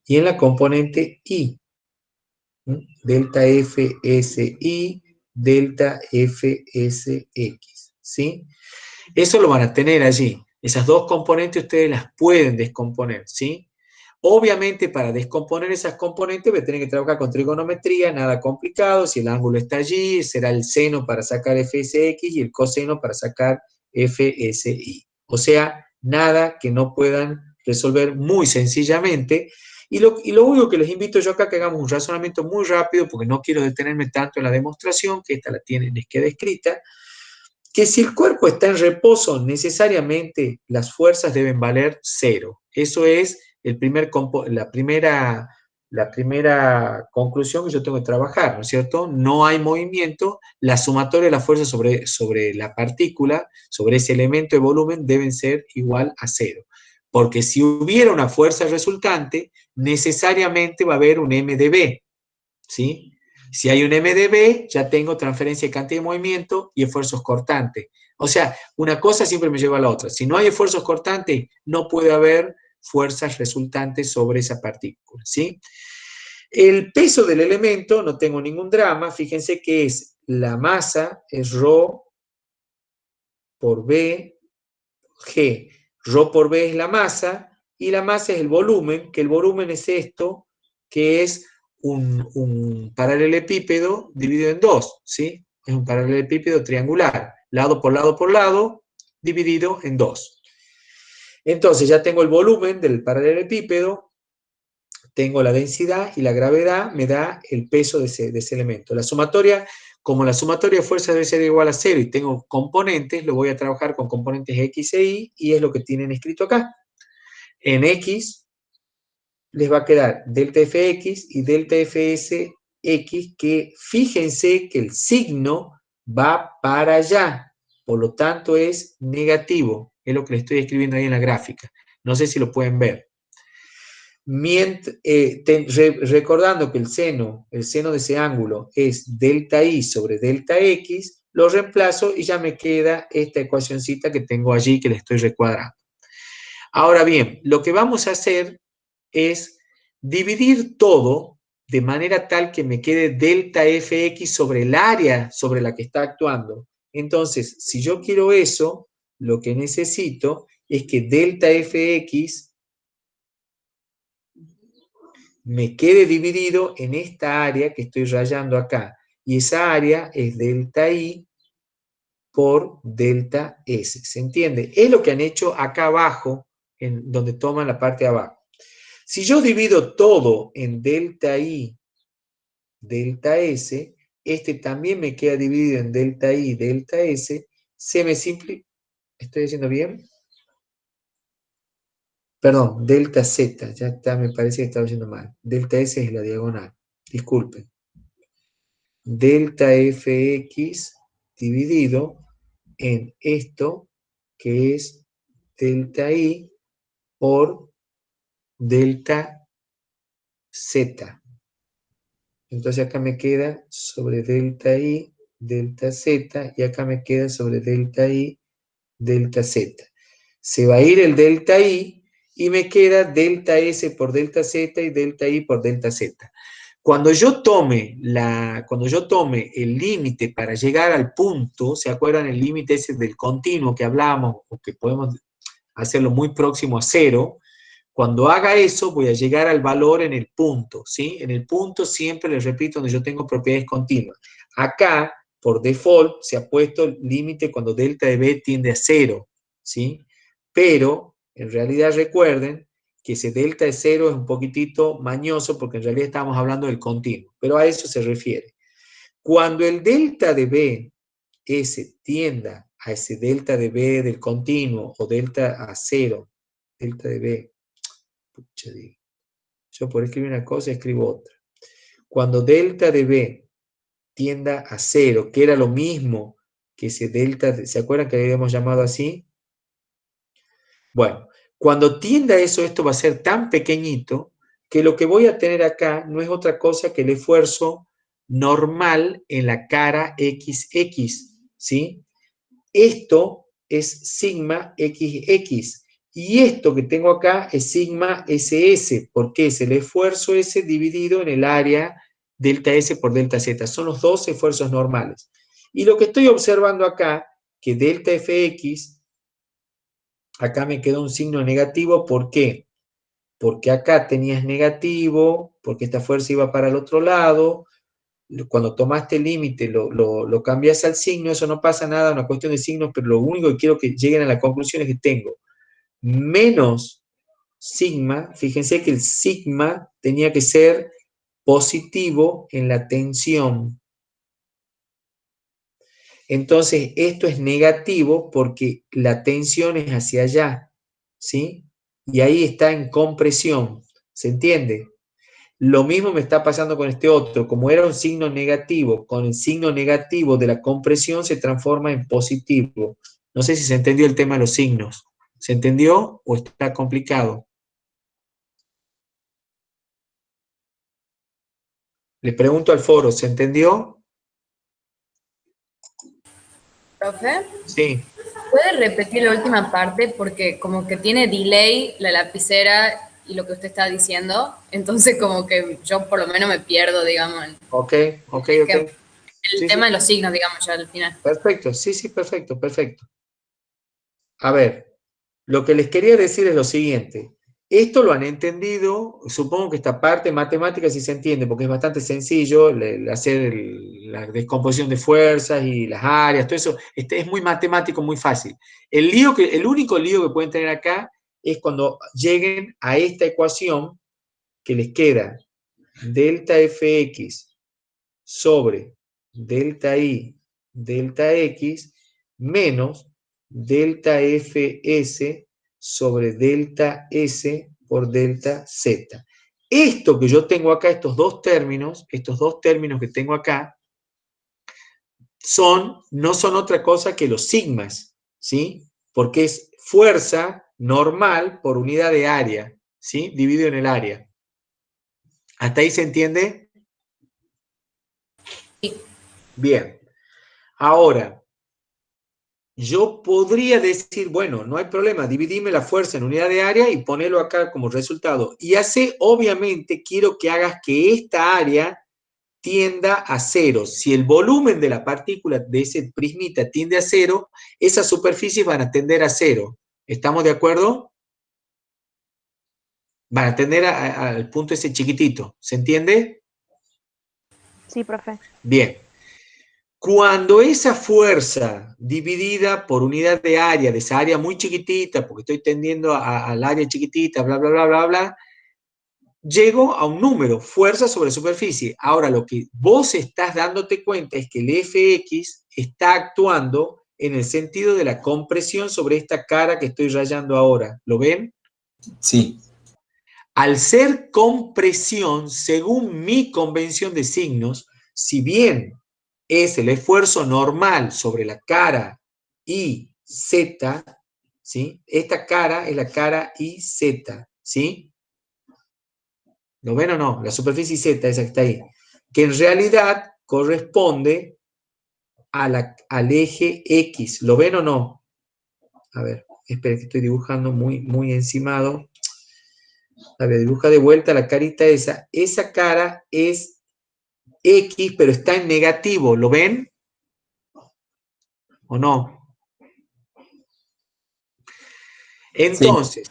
y en la componente Y. Delta Fsi, delta Fsx, ¿sí? Eso lo van a tener allí. Esas dos componentes ustedes las pueden descomponer, ¿sí? Obviamente, para descomponer esas componentes voy a tener que trabajar con trigonometría, nada complicado. Si el ángulo está allí, será el seno para sacar Fsx y el coseno para sacar Fsi. O sea, nada que no puedan resolver muy sencillamente. Y lo único que les invito yo acá, que hagamos un razonamiento muy rápido, porque no quiero detenerme tanto en la demostración, que esta les queda escrita, que si el cuerpo está en reposo, necesariamente las fuerzas deben valer 0. Eso es la primera conclusión que yo tengo que trabajar, ¿no es cierto? No hay movimiento, la sumatoria de las fuerzas sobre la partícula, sobre ese elemento de volumen, deben ser igual a 0. Porque si hubiera una fuerza resultante, necesariamente va a haber un MdV, ¿sí? Si hay un MdV, ya tengo transferencia de cantidad de movimiento y esfuerzos cortantes. O sea, una cosa siempre me lleva a la otra. Si no hay esfuerzos cortantes, no puede haber fuerzas resultantes sobre esa partícula, ¿sí? El peso del elemento, no tengo ningún drama, fíjense que es la masa, es ρ por B, G. Ρ por B es la masa, y la masa es el volumen, que el volumen es esto, que es un paralelepípedo dividido en dos, ¿sí? Es un paralelepípedo triangular, lado por lado por lado, dividido en dos. Entonces ya tengo el volumen del paralelepípedo, tengo la densidad y la gravedad me da el peso de ese elemento. La sumatoria, como la sumatoria de fuerza debe ser igual a 0 y tengo componentes, lo voy a trabajar con componentes X e Y es lo que tienen escrito acá. En X les va a quedar delta Fx y delta Fsx, que fíjense que el signo va para allá, por lo tanto es negativo, es lo que les estoy escribiendo ahí en la gráfica. No sé si lo pueden ver. Recordando que el seno de ese ángulo es delta I sobre delta X, lo reemplazo y ya me queda esta ecuacioncita que tengo allí que le estoy recuadrando. Ahora bien, lo que vamos a hacer es dividir todo de manera tal que me quede delta Fx sobre el área sobre la que está actuando. Entonces, si yo quiero eso, lo que necesito es que delta Fx me quede dividido en esta área que estoy rayando acá. Y esa área es delta I por delta S. ¿Se entiende? Es lo que han hecho acá abajo, en donde toman la parte de abajo. Si yo divido todo en delta I, delta S, este también me queda dividido en delta I, delta S, se me simplifica. ¿Estoy diciendo bien? Perdón, delta Z, ya está, me parece que estaba diciendo mal. Delta S es la diagonal, disculpen. Delta Fx dividido en esto, que es delta I por delta Z. Entonces acá me queda sobre delta I, delta Z, y acá me queda sobre delta I, delta Z. Se va a ir el delta I y me queda delta S por delta Z y delta I por delta Z. Cuando yo tome el límite para llegar al punto, ¿se acuerdan el límite ese del continuo que hablamos, o que podemos hacerlo muy próximo a cero? Cuando haga eso, voy a llegar al valor en el punto, ¿sí? En el punto siempre, les repito, donde yo tengo propiedades continuas. Acá, por default, se ha puesto el límite cuando delta de B tiende a cero, ¿sí? Pero, en realidad, recuerden que ese delta de cero es un poquitito mañoso, porque en realidad estamos hablando del continuo, pero a eso se refiere. Cuando el delta de B, S, tienda a ese delta de B del continuo, o delta a cero, delta de B, pucha, digo. Yo por escribir una cosa escribo otra. Cuando delta de B tienda a cero, que era lo mismo que ese delta, ¿se acuerdan que habíamos llamado así? Bueno, cuando tienda a eso, esto va a ser tan pequeñito que lo que voy a tener acá no es otra cosa que el esfuerzo normal en la cara XX, ¿sí? Esto es sigma XX. Y esto que tengo acá es sigma SS, porque es el esfuerzo S dividido en el área delta S por delta Z. Son los dos esfuerzos normales. Y lo que estoy observando acá, que delta FX, acá me quedó un signo negativo. ¿Por qué? Porque acá tenías negativo, porque esta fuerza iba para el otro lado. Cuando tomaste el límite lo cambias al signo, eso no pasa nada, una cuestión de signos, pero lo único que quiero que lleguen a la conclusión es que tengo menos sigma. Fíjense que el sigma tenía que ser positivo en la tensión. Entonces, esto es negativo porque la tensión es hacia allá, ¿sí? Y ahí está en compresión, ¿se entiende? Lo mismo me está pasando con este otro. Como era un signo negativo, con el signo negativo de la compresión se transforma en positivo. No sé si se entendió el tema de los signos. ¿Se entendió o está complicado? Le pregunto al foro, ¿se entendió? Profe, Sí. ¿puede repetir la última parte? Porque como que tiene delay la lapicera y lo que usted está diciendo. Entonces como que yo por lo menos me pierdo, digamos, Ok. el Sí, tema sí. de los signos, digamos, ya al final. Perfecto, sí, perfecto. A ver, lo que les quería decir es lo siguiente. Esto lo han entendido, supongo que esta parte matemática sí se entiende, porque es bastante sencillo hacer la descomposición de fuerzas y las áreas, todo eso, es muy matemático, muy fácil. El único lío que pueden tener acá es cuando lleguen a esta ecuación que les queda delta Fx sobre delta I, delta X, menos delta Fs sobre delta S por delta Z. Esto que yo tengo acá, estos dos términos que tengo acá, no son otra cosa que los sigmas, ¿sí? Porque es fuerza normal por unidad de área, ¿sí? Dividido en el área. ¿Hasta ahí se entiende? Sí. Bien. Ahora, yo podría decir, bueno, no hay problema, dividime la fuerza en unidad de área y ponerlo acá como resultado. Y así, obviamente, quiero que hagas que esta área tienda a cero. Si el volumen de la partícula de ese prismita tiende a cero, esas superficies van a tender a cero. ¿Estamos de acuerdo? Van a tender al punto ese chiquitito. ¿Se entiende? Sí, profe. Bien. Cuando esa fuerza dividida por unidad de área, de esa área muy chiquitita, porque estoy tendiendo al área chiquitita, bla, bla, bla, bla, bla, llego a un número, fuerza sobre superficie. Ahora, lo que vos estás dándote cuenta es que el Fx está actuando en el sentido de la compresión sobre esta cara que estoy rayando ahora. ¿Lo ven? Sí. Al ser compresión, según mi convención de signos, si bien es el esfuerzo normal sobre la cara IZ, ¿sí? Esta cara es la cara IZ, ¿sí? ¿Lo ven o no? La superficie Z, esa que está ahí, que en realidad corresponde al eje X. ¿Lo ven o no? A ver, espera que estoy dibujando muy encimado. A ver, dibuja de vuelta la carita esa. Esa cara es X, pero está en negativo. ¿Lo ven? ¿O no? Entonces,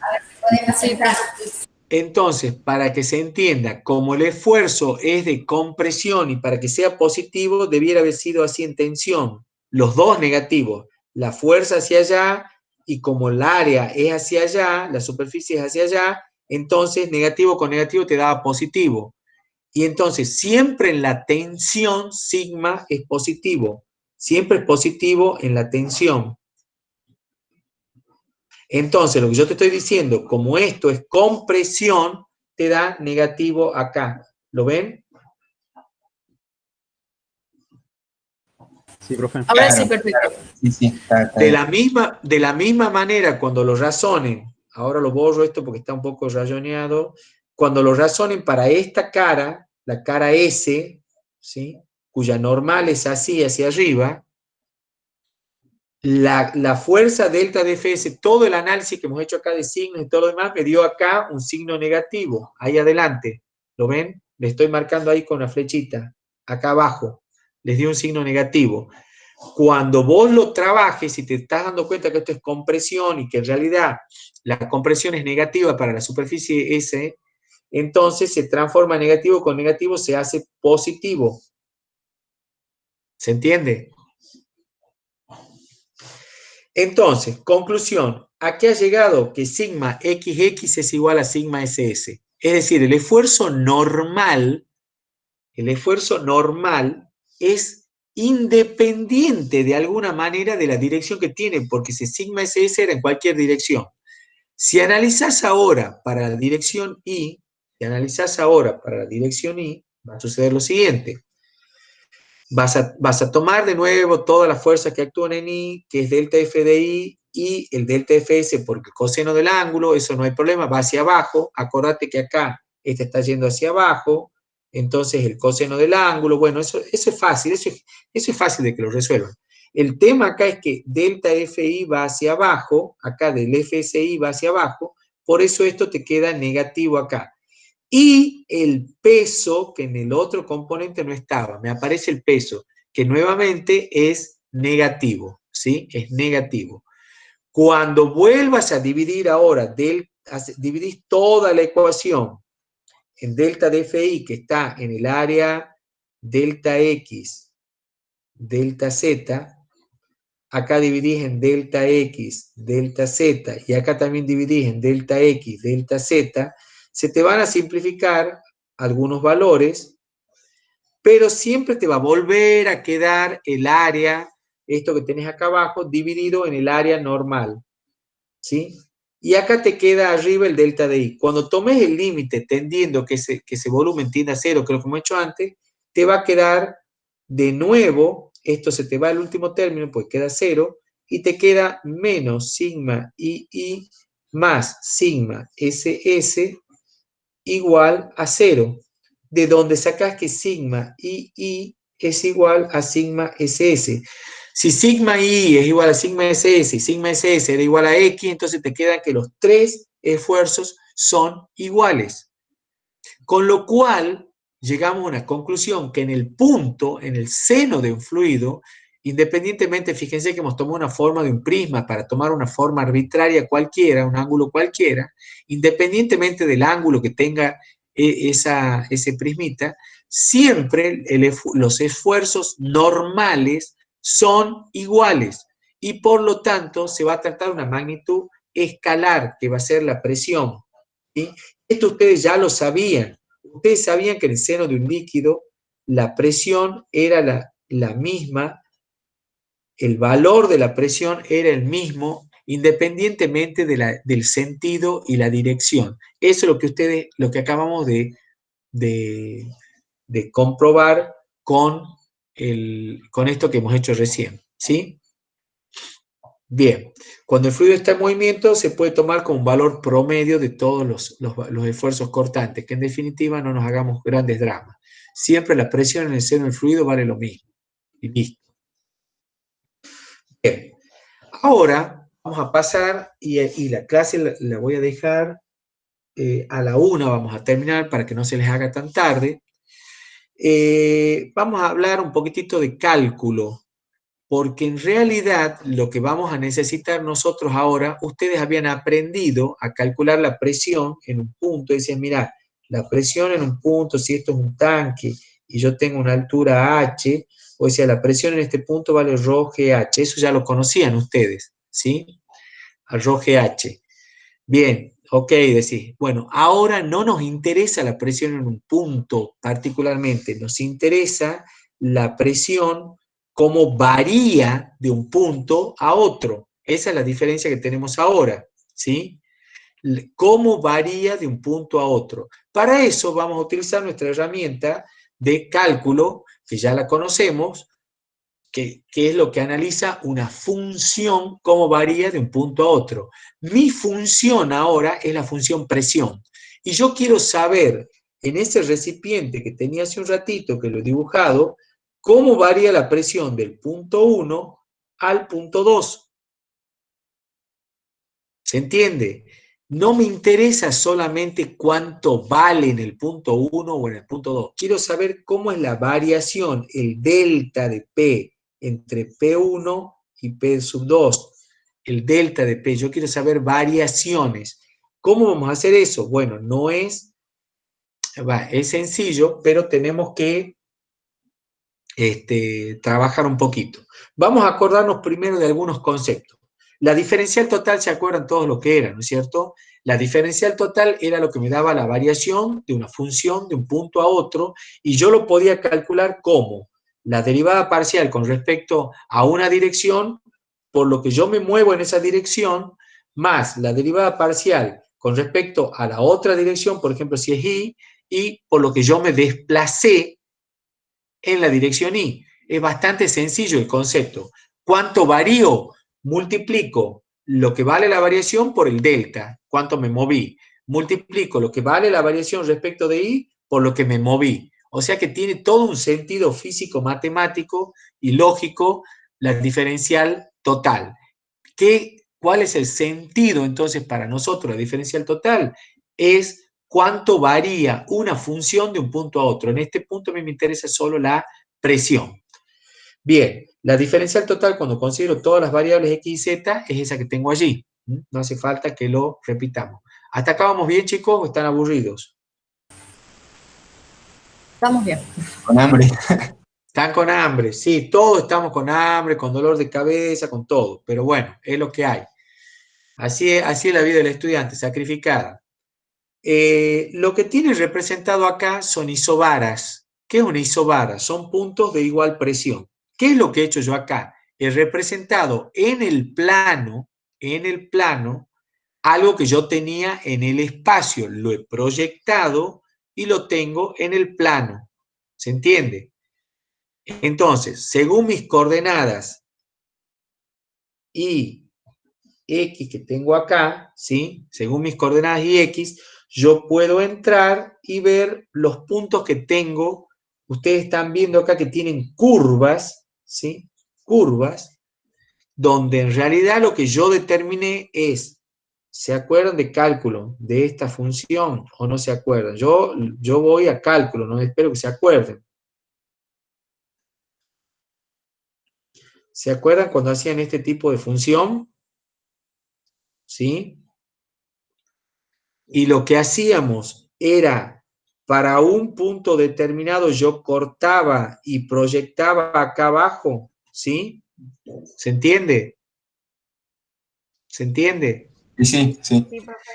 entonces, para que se entienda, como el esfuerzo es de compresión y para que sea positivo, debiera haber sido así en tensión. Los dos negativos. La fuerza hacia allá y como el área es hacia allá, la superficie es hacia allá, entonces negativo con negativo te da positivo. Y entonces siempre en la tensión sigma es positivo. Siempre es positivo en la tensión. Entonces, lo que yo te estoy diciendo, como esto es compresión, te da negativo acá. ¿Lo ven? Sí, profe. Ahora sí, Claro, perfecto. sí, está De bien. la misma manera, cuando lo razonen, ahora lo borro esto porque está un poco rayoneado, cuando lo razonen para esta cara, la cara S, ¿sí? Cuya normal es así, hacia arriba, la fuerza delta de Fs, todo el análisis que hemos hecho acá de signos y todo lo demás, me dio acá un signo negativo, ahí adelante. ¿Lo ven? Le estoy marcando ahí con la flechita, acá abajo. Les dio un signo negativo. Cuando vos lo trabajes y te estás dando cuenta que esto es compresión y que en realidad la compresión es negativa para la superficie S, entonces se transforma negativo con negativo, se hace positivo. ¿Se entiende? Entonces, conclusión, ¿a qué ha llegado? Que sigma XX es igual a sigma SS. Es decir, el esfuerzo normal es independiente de alguna manera de la dirección que tiene, porque si sigma SS era en cualquier dirección. Si analizás ahora para la dirección Y, va a suceder lo siguiente. Vas a tomar de nuevo todas las fuerzas que actúan en I, que es delta F de I, y el delta Fs, porque el coseno del ángulo, eso no hay problema, va hacia abajo. Acordate que acá este está yendo hacia abajo, entonces el coseno del ángulo, bueno, eso es fácil, eso es fácil de que lo resuelvan. El tema acá es que delta Fi va hacia abajo, acá del Fsi va hacia abajo, por eso esto te queda negativo acá. Y el peso, que en el otro componente no estaba, me aparece el peso, que nuevamente es negativo, ¿sí? Es negativo. Cuando vuelvas a dividir ahora, dividís toda la ecuación en delta de Fi, que está en el área delta X, delta Z, acá dividís en delta X, delta Z, y acá también dividís en delta X, delta Z, se te van a simplificar algunos valores, pero siempre te va a volver a quedar el área, esto que tenés acá abajo, dividido en el área normal, ¿sí? Y acá te queda arriba el delta de I. Cuando tomes el límite tendiendo que ese volumen tienda a cero, que es lo que hemos hecho antes, te va a quedar de nuevo, esto se te va al último término, pues queda cero, y te queda menos sigma II más sigma SS igual a 0, de donde sacas que sigma II es igual a sigma SS. Si sigma I es igual a sigma SS y sigma SS era igual a X, entonces te queda que los tres esfuerzos son iguales. Con lo cual, llegamos a una conclusión que en el punto, en el seno de un fluido, independientemente, fíjense que hemos tomado una forma de un prisma para tomar una forma arbitraria cualquiera, un ángulo cualquiera, independientemente del ángulo que tenga ese prismita, siempre los esfuerzos normales son iguales y por lo tanto se va a tratar una magnitud escalar, que va a ser la presión, ¿sí? Esto ustedes ya lo sabían. Ustedes sabían que en el seno de un líquido la presión era la misma, el valor de la presión era el mismo independientemente del sentido y la dirección. Eso es lo que acabamos de comprobar con esto que hemos hecho recién, ¿sí? Bien, cuando el fluido está en movimiento se puede tomar como un valor promedio de todos los esfuerzos cortantes, que en definitiva no nos hagamos grandes dramas. Siempre la presión en el seno del fluido vale lo mismo. Y listo. Bien, ahora vamos a pasar y la clase la voy a dejar a la 1, vamos a terminar para que no se les haga tan tarde. Vamos a hablar un poquitito de cálculo, porque en realidad lo que vamos a necesitar nosotros ahora, ustedes habían aprendido a calcular la presión en un punto, decían, mira, la presión en un punto, si esto es un tanque y yo tengo una altura H, o sea, la presión en este punto vale ρGH, eso ya lo conocían ustedes, ¿sí? A ρGH. Bien, ok, decís, bueno, ahora no nos interesa la presión en un punto particularmente, nos interesa la presión cómo varía de un punto a otro. Esa es la diferencia que tenemos ahora, ¿sí? Cómo varía de un punto a otro. Para eso vamos a utilizar nuestra herramienta de cálculo, que ya la conocemos, que es lo que analiza una función, cómo varía de un punto a otro. Mi función ahora es la función presión. Y yo quiero saber, en ese recipiente que tenía hace un ratito, que lo he dibujado, cómo varía la presión del punto 1 al punto 2. ¿Se entiende? No me interesa solamente cuánto vale en el punto 1 o en el punto 2. Quiero saber cómo es la variación, el delta de P entre P1 y P sub 2. El delta de P. Yo quiero saber variaciones. ¿Cómo vamos a hacer eso? Bueno, no es, es sencillo, pero tenemos que trabajar un poquito. Vamos a acordarnos primero de algunos conceptos. La diferencial total, ¿se acuerdan todos lo que era, no es cierto? La diferencial total era lo que me daba la variación de una función de un punto a otro, y yo lo podía calcular como la derivada parcial con respecto a una dirección, por lo que yo me muevo en esa dirección, más la derivada parcial con respecto a la otra dirección, por ejemplo, si es y por lo que yo me desplacé en la dirección y. Es bastante sencillo el concepto. ¿Cuánto varío? Multiplico lo que vale la variación por el delta, cuánto me moví. Multiplico lo que vale la variación respecto de y por lo que me moví. O sea que tiene todo un sentido físico, matemático y lógico la diferencial total. ¿Cuál es el sentido entonces para nosotros la diferencial total? Es cuánto varía una función de un punto a otro. En este punto a mí me interesa solo la presión. Bien, la diferencial total cuando considero todas las variables x y z es esa que tengo allí. No hace falta que lo repitamos. ¿Hasta acá vamos bien, chicos, o están aburridos? Estamos bien. Con hambre. Están con hambre, sí, todos estamos con hambre, con dolor de cabeza, con todo. Pero bueno, es lo que hay. Así es la vida del estudiante, sacrificada. Lo que tiene representado acá son isobaras. ¿Qué es una isobara? Son puntos de igual presión. ¿Qué es lo que he hecho yo acá? He representado en el plano, algo que yo tenía en el espacio. Lo he proyectado y lo tengo en el plano. ¿Se entiende? Entonces, según mis coordenadas y X que tengo acá, ¿sí? Según mis coordenadas y X, yo puedo entrar y ver los puntos que tengo. Ustedes están viendo acá que tienen curvas, ¿sí? Curvas, donde en realidad lo que yo determiné es, ¿se acuerdan de cálculo de esta función o no se acuerdan? Yo voy a cálculo, no espero que se acuerden. ¿Se acuerdan cuando hacían este tipo de función? ¿Sí? Y lo que hacíamos era, para un punto determinado, yo cortaba y proyectaba acá abajo, ¿sí? ¿Se entiende? ¿Se entiende? Sí. Sí, profe.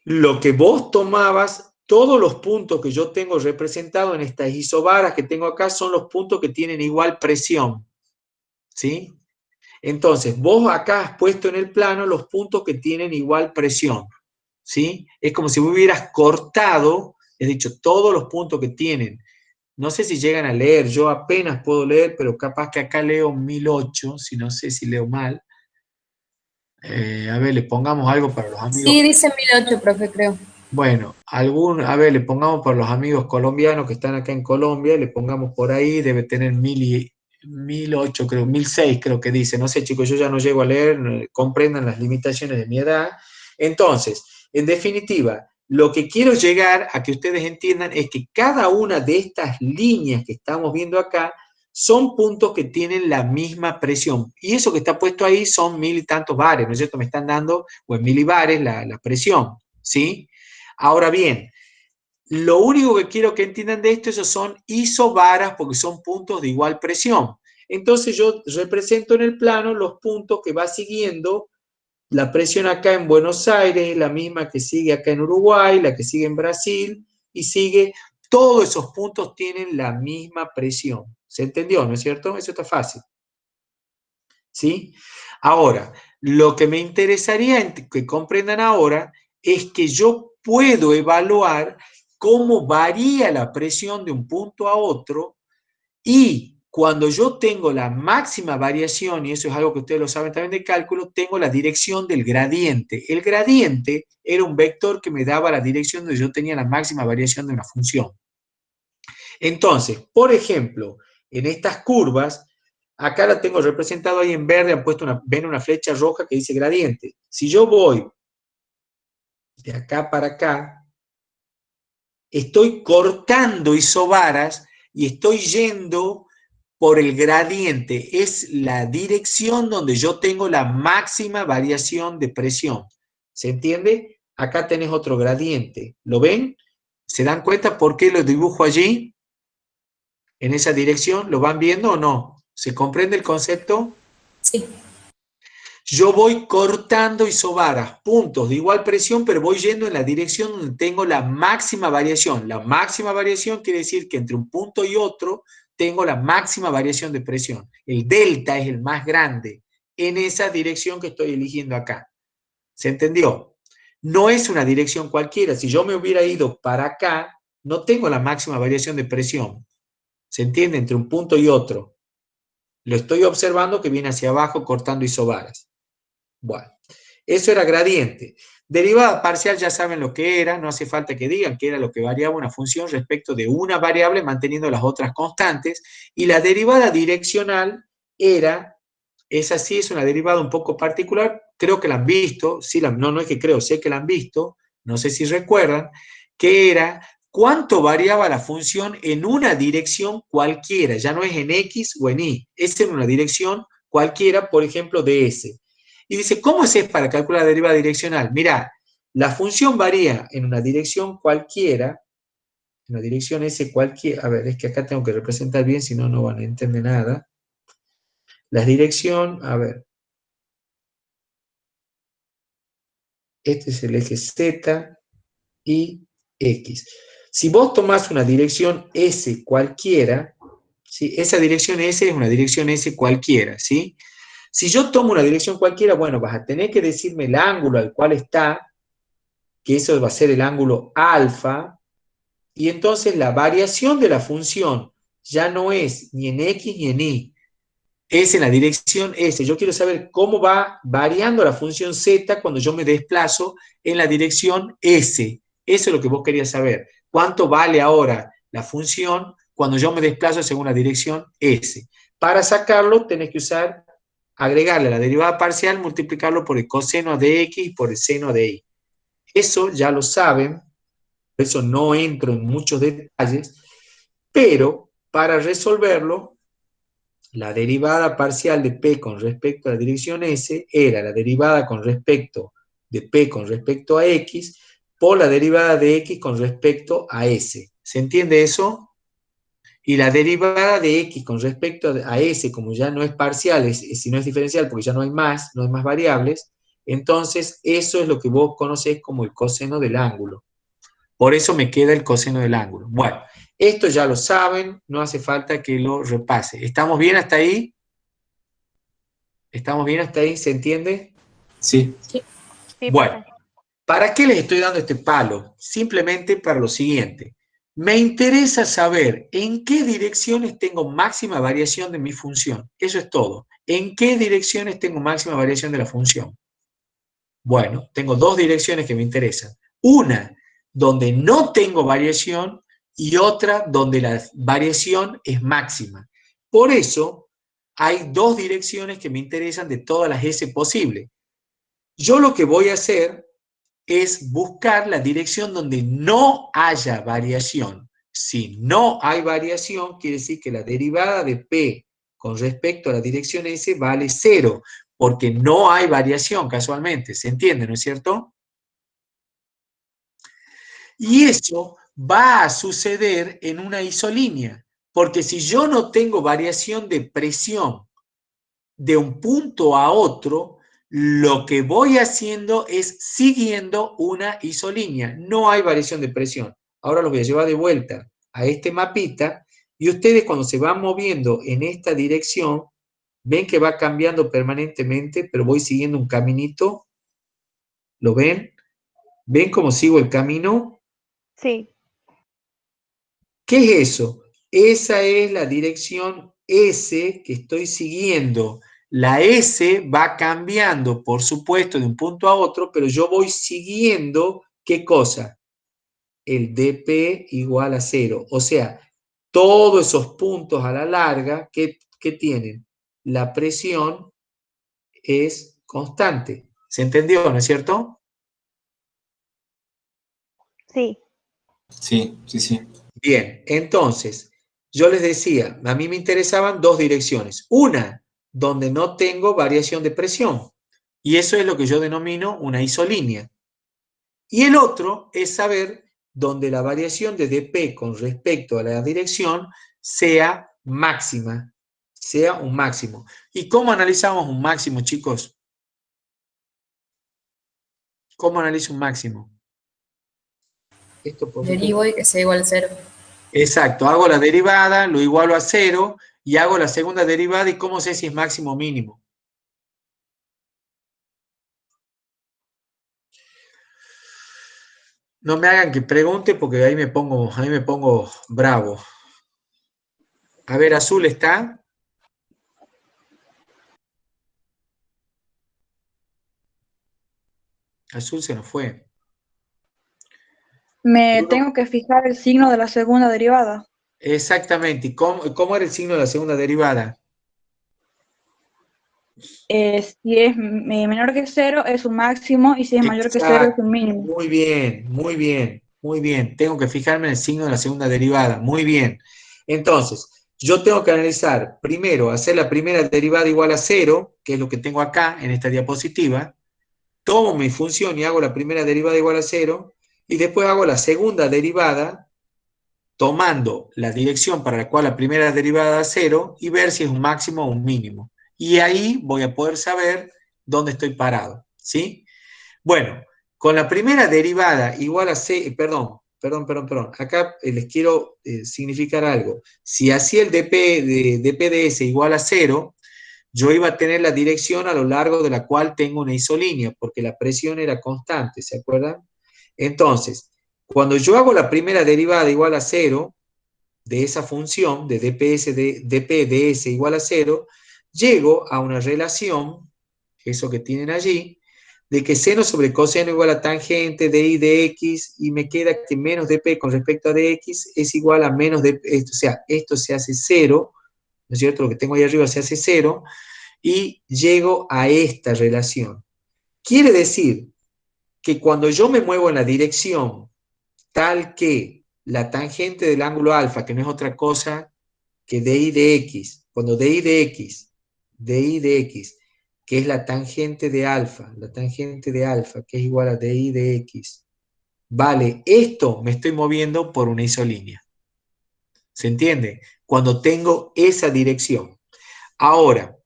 Lo que vos tomabas, todos los puntos que yo tengo representados en estas isobaras que tengo acá son los puntos que tienen igual presión, ¿sí? Entonces, vos acá has puesto en el plano los puntos que tienen igual presión, ¿sí? Es como si hubieras cortado, he dicho, todos los puntos que tienen. No sé si llegan a leer, yo apenas puedo leer, pero capaz que acá leo 1008, si no sé si leo mal. A ver, le pongamos algo para los amigos. Sí, dice 1008, profe, creo. Bueno, a ver, le pongamos por los amigos colombianos que están acá en Colombia, le pongamos por ahí, debe tener 1008, creo, 1006 creo que dice. No sé, chicos, yo ya no llego a leer, comprendan las limitaciones de mi edad. Entonces, en definitiva, lo que quiero llegar a que ustedes entiendan es que cada una de estas líneas que estamos viendo acá son puntos que tienen la misma presión. Y eso que está puesto ahí son 1000 y tantos bares, ¿no es cierto? Me están dando, o en milibares, la presión, ¿sí? Ahora bien, lo único que quiero que entiendan de esto, esos son isobaras porque son puntos de igual presión. Entonces yo represento en el plano los puntos que va siguiendo la presión acá en Buenos Aires, la misma que sigue acá en Uruguay, la que sigue en Brasil, y sigue, todos esos puntos tienen la misma presión. ¿Se entendió, no es cierto? Eso está fácil. ¿Sí? Ahora, lo que me interesaría que comprendan ahora es que yo puedo evaluar cómo varía la presión de un punto a otro y cuando yo tengo la máxima variación, y eso es algo que ustedes lo saben también de cálculo, tengo la dirección del gradiente. El gradiente era un vector que me daba la dirección donde yo tenía la máxima variación de una función. Entonces, por ejemplo, en estas curvas, acá la tengo representado ahí en verde, han puesto ven una flecha roja que dice gradiente. Si yo voy de acá para acá, estoy cortando isobaras y estoy yendo por el gradiente. Es la dirección donde yo tengo la máxima variación de presión. ¿Se entiende? Acá tenés otro gradiente. ¿Lo ven? ¿Se dan cuenta por qué lo dibujo allí? En esa dirección, ¿lo van viendo o no? ¿Se comprende el concepto? Sí. Yo voy cortando isobaras, puntos de igual presión, pero voy yendo en la dirección donde tengo la máxima variación. La máxima variación quiere decir que entre un punto y otro tengo la máxima variación de presión. El delta es el más grande en esa dirección que estoy eligiendo acá. ¿Se entendió? No es una dirección cualquiera. Si yo me hubiera ido para acá, no tengo la máxima variación de presión. ¿Se entiende? Entre un punto y otro. Lo estoy observando que viene hacia abajo cortando isobaras. Bueno, eso era gradiente. Derivada parcial ya saben lo que era, no hace falta que digan que era lo que variaba una función respecto de una variable manteniendo las otras constantes. Y la derivada direccional esa sí es una derivada un poco particular, creo que la han visto, sí, no es que creo, sé que la han visto, no sé si recuerdan, que era cuánto variaba la función en una dirección cualquiera, ya no es en X o en Y, es en una dirección cualquiera, por ejemplo, de S. Y dice, ¿cómo es para calcular la derivada direccional? Mirá, la función varía en una dirección cualquiera, en una dirección S cualquiera, a ver, es que acá tengo que representar bien, si no, no van a entender nada. La dirección, a ver, este es el eje Z y X. Si vos tomás una dirección S cualquiera, ¿sí? Esa dirección S es una dirección S cualquiera, ¿sí? Si yo tomo una dirección cualquiera, bueno, vas a tener que decirme el ángulo al cual está, que eso va a ser el ángulo alfa, y entonces la variación de la función ya no es ni en X ni en Y, es en la dirección S. Yo quiero saber cómo va variando la función Z cuando yo me desplazo en la dirección S. Eso es lo que vos querías saber. ¿Cuánto vale ahora la función cuando yo me desplazo según la dirección S? Para sacarlo tenés que agregarle la derivada parcial, multiplicarlo por el coseno de X y por el seno de Y. Eso ya lo saben, por eso no entro en muchos detalles, pero para resolverlo, la derivada parcial de P con respecto a la dirección S era la derivada con respecto de P con respecto a X por la derivada de X con respecto a S. ¿Se entiende eso? Y la derivada de X con respecto a S, como ya no es parcial, sino es diferencial porque ya no hay más variables, entonces eso es lo que vos conocés como el coseno del ángulo. Por eso me queda el coseno del ángulo. Bueno, esto ya lo saben, no hace falta que lo repase. ¿Estamos bien hasta ahí? ¿Estamos bien hasta ahí? ¿Se entiende? Sí. Sí, Bueno, profe. ¿para qué les estoy dando este palo? Simplemente para lo siguiente. Me interesa saber en qué direcciones tengo máxima variación de mi función. Eso es todo. ¿En qué direcciones tengo máxima variación de la función? Bueno, tengo dos direcciones que me interesan. Una donde no tengo variación y otra donde la variación es máxima. Por eso hay dos direcciones que me interesan de todas las S posibles. Yo lo que voy a hacer es buscar la dirección donde no haya variación. Si no hay variación, quiere decir que la derivada de P con respecto a la dirección S vale 0, porque no hay variación casualmente. ¿Se entiende, no es cierto? Y eso va a suceder en una isolínea, porque si yo no tengo variación de presión de un punto a otro, lo que voy haciendo es siguiendo una isolínea. No hay variación de presión. Ahora los voy a llevar de vuelta a este mapita y ustedes cuando se van moviendo en esta dirección, ven que va cambiando permanentemente, pero voy siguiendo un caminito. ¿Lo ven? ¿Ven cómo sigo el camino? Sí, ¿Qué es eso? Esa es la dirección S que estoy siguiendo. La S va cambiando, por supuesto, de un punto a otro, pero yo voy siguiendo, ¿qué cosa? El dP igual a 0. O sea, todos esos puntos a la larga, ¿qué tienen? La presión es constante. ¿Se entendió, no es cierto? sí, Sí, sí, sí. Bien, entonces, yo les decía, a mí me interesaban dos direcciones. Una, donde no tengo variación de presión. Y eso es lo que yo denomino una isolínea. Y el otro es saber donde la variación de dP con respecto a la dirección sea máxima, sea un máximo. ¿Y cómo analizamos un máximo, chicos? ¿Cómo analizo un máximo? Esto por Derivo y que sea igual a 0. Exacto, hago la derivada, lo igualo a 0 y hago la segunda derivada y ¿cómo sé si es máximo o mínimo? No me hagan que pregunte porque ahí me pongo bravo. A ver, Azul está. Azul se nos fue. Me Uno. tengo que fijar el signo de la segunda derivada. Exactamente. ¿Y cómo era el signo de la segunda derivada? Si es menor que 0 es un máximo y si es mayor que 0 es Exacto. un mínimo. Muy bien, muy bien, muy bien. Tengo que fijarme en el signo de la segunda derivada. Muy bien. Entonces, yo tengo que analizar primero, hacer la primera derivada igual a 0, que es lo que tengo acá en esta diapositiva. Tomo mi función y hago la primera derivada igual a 0. Y después hago la segunda derivada tomando la dirección para la cual la primera derivada da 0 y ver si es un máximo o un mínimo. Y ahí voy a poder saber dónde estoy parado. ¿Sí? Bueno, con la primera derivada igual a C, perdón. Acá les quiero significar algo. Si hacía el dP de S igual a 0, yo iba a tener la dirección a lo largo de la cual tengo una isolínea, porque la presión era constante, ¿se acuerdan? Entonces, cuando yo hago la primera derivada igual a 0, de esa función, de dP de S igual a 0, llego a una relación, eso que tienen allí, de que seno sobre coseno igual a tangente de I de X, y me queda que menos dP con respecto a dx es igual a menos dP, o sea, esto se hace 0, ¿no es cierto? Lo que tengo ahí arriba se hace 0, y llego a esta relación. Quiere decir que cuando yo me muevo en la dirección tal que la tangente del ángulo alfa, que no es otra cosa que di de x, cuando di de x, que es la tangente de alfa, que es igual a di de x, vale, esto me estoy moviendo por una isolínea. ¿Se entiende? Cuando tengo esa dirección. Ahora,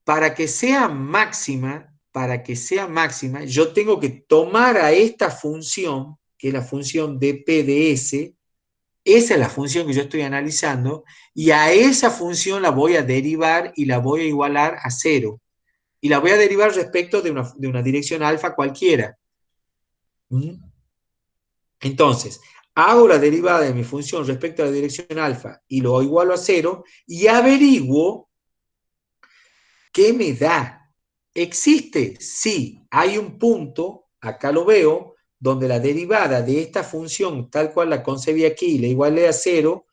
para que sea máxima, yo tengo que tomar a esta función, que es la función dP de S, esa es la función que yo estoy analizando, y a esa función la voy a derivar y la voy a igualar a 0. Y la voy a derivar respecto de una dirección alfa cualquiera. ¿Mm? Entonces, hago la derivada de mi función respecto a la dirección alfa y lo igualo a 0 y averiguo qué me da. ¿Existe? Sí, hay un punto, acá lo veo, donde la derivada de esta función, tal cual la concebí aquí, la igualé a 0,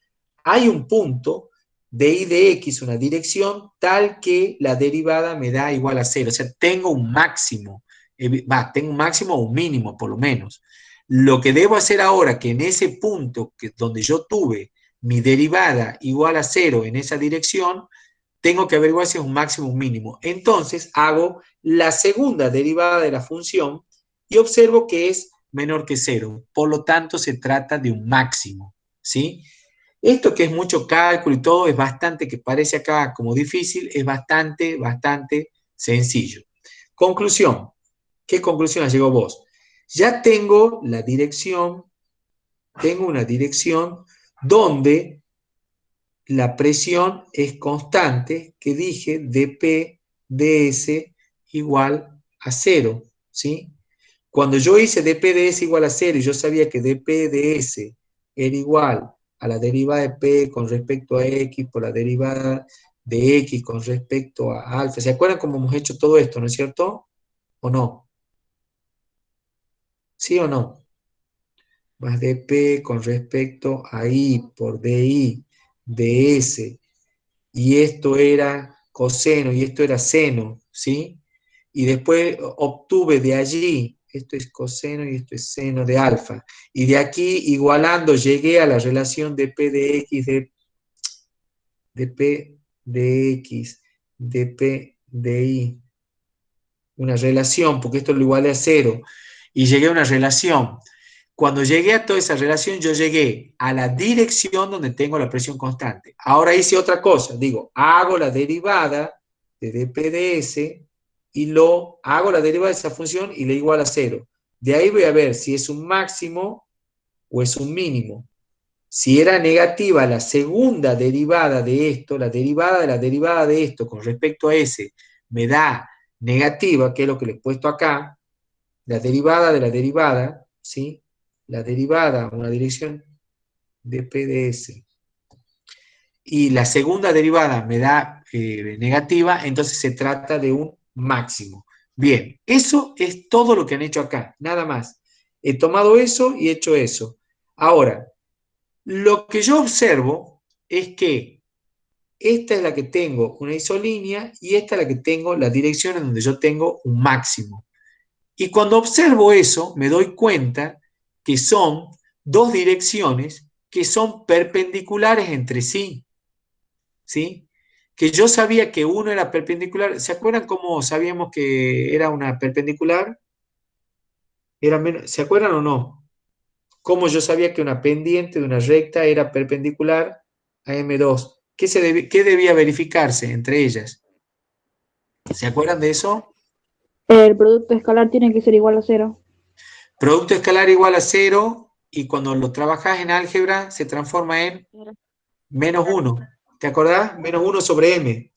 hay un punto de y de x, una dirección, tal que la derivada me da igual a 0. O sea, tengo un máximo, tengo un máximo o un mínimo, por lo menos. Lo que debo hacer ahora, que en ese punto donde yo tuve mi derivada igual a 0 en esa dirección, tengo que averiguar si es un máximo o un mínimo. Entonces hago la segunda derivada de la función y observo que es menor que 0. Por lo tanto, se trata de un máximo, ¿sí? Esto que es mucho cálculo y todo, es bastante, que parece acá como difícil, es bastante sencillo. Conclusión. ¿Qué conclusión llegó vos? Ya tengo la dirección, tengo una dirección donde la presión es constante, que dije dP ds igual a 0, ¿sí? Cuando yo hice dP ds igual a 0 y yo sabía que dP ds era igual a la derivada de P con respecto a X por la derivada de X con respecto a alfa. ¿Se acuerdan cómo hemos hecho todo esto, no es cierto? ¿O no? ¿Sí o no? Más dP con respecto a I por DI ds, y esto era coseno y esto era seno, ¿sí? Y después obtuve de allí, esto es coseno y esto es seno de alfa, y de aquí igualando llegué a la relación de P de X de P de X de P de Y, una relación, porque esto lo igualé a 0, y llegué a una relación. Cuando llegué a toda esa relación, yo llegué a la dirección donde tengo la presión constante. Ahora hice otra cosa, digo, hago la derivada de dP de S y hago la derivada de esa función y le igual a 0. De ahí voy a ver si es un máximo o es un mínimo. Si era negativa la segunda derivada de esto, la derivada de la derivada de esto con respecto a S me da negativa, que es lo que le he puesto acá, la derivada de la derivada, ¿sí? La derivada, una dirección de PDS, y la segunda derivada me da negativa, entonces se trata de un máximo. Bien, eso es todo lo que han hecho acá, nada más. He tomado eso y he hecho eso. Ahora, lo que yo observo es que esta es la que tengo una isolínea y esta es la que tengo la dirección en donde yo tengo un máximo. Y cuando observo eso, me doy cuenta que son dos direcciones que son perpendiculares entre sí, ¿sí? Que yo sabía que uno era perpendicular. ¿Se acuerdan cómo sabíamos que era una perpendicular? ¿Se acuerdan o no? ¿Cómo yo sabía que una pendiente de una recta era perpendicular a M2? ¿Qué debía verificarse entre ellas? ¿Se acuerdan de eso? El producto escalar tiene que ser igual a 0. Producto escalar igual a 0, y cuando lo trabajas en álgebra se transforma en menos 1. ¿Te acordás? Menos 1 sobre M.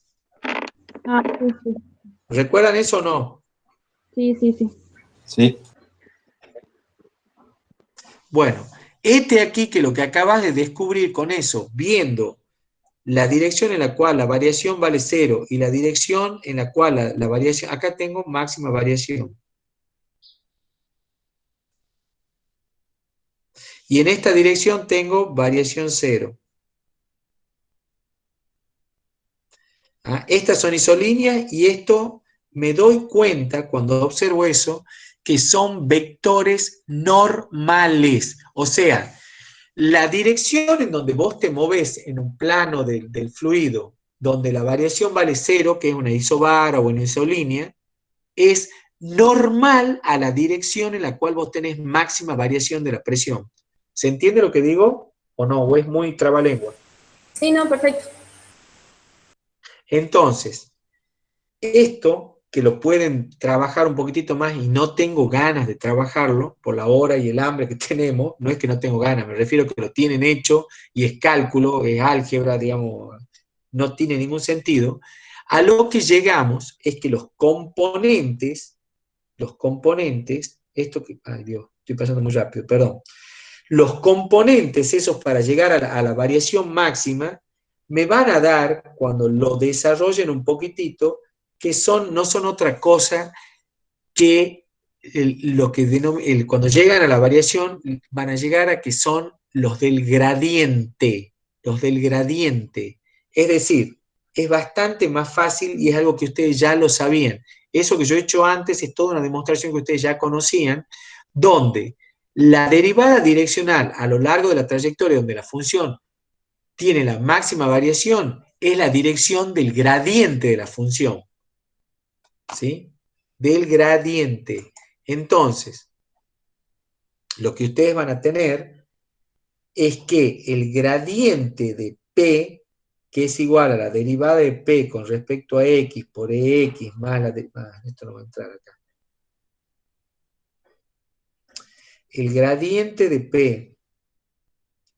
Ah, sí, sí. ¿Recuerdan eso o no? Sí, sí, sí. Sí. Bueno, aquí que lo que acabas de descubrir con eso, viendo la dirección en la cual la variación vale 0 y la dirección en la cual la variación, acá tengo máxima variación. Y en esta dirección tengo variación 0. Estas son isolíneas y esto me doy cuenta cuando observo eso que son vectores normales. O sea, la dirección en donde vos te moves en un plano del fluido, donde la variación vale 0, que es una isobara o una isolínea, es normal a la dirección en la cual vos tenés máxima variación de la presión. ¿Se entiende lo que digo o no? ¿O es muy trabalengua? Sí, no, perfecto. Entonces, esto que lo pueden trabajar un poquitito más y no tengo ganas de trabajarlo por la hora y el hambre que tenemos, no es que no tengo ganas, me refiero a que lo tienen hecho y es cálculo, es álgebra, digamos, no tiene ningún sentido. A lo que llegamos es que los componentes, esto que, ay Dios, estoy pasando muy rápido, perdón. Los componentes esos para llegar a la variación máxima me van a dar, cuando lo desarrollen un poquitito, que no son otra cosa que cuando llegan a la variación van a llegar a que son los del gradiente, Es decir, es bastante más fácil y es algo que ustedes ya lo sabían. Eso que yo he hecho antes es toda una demostración que ustedes ya conocían, donde la derivada direccional a lo largo de la trayectoria donde la función tiene la máxima variación es la dirección del gradiente de la función. ¿Sí? Del gradiente. Entonces, lo que ustedes van a tener es que el gradiente de P, que es igual a la derivada de P con respecto a X por EX más la de... esto no va a entrar acá. El gradiente de P,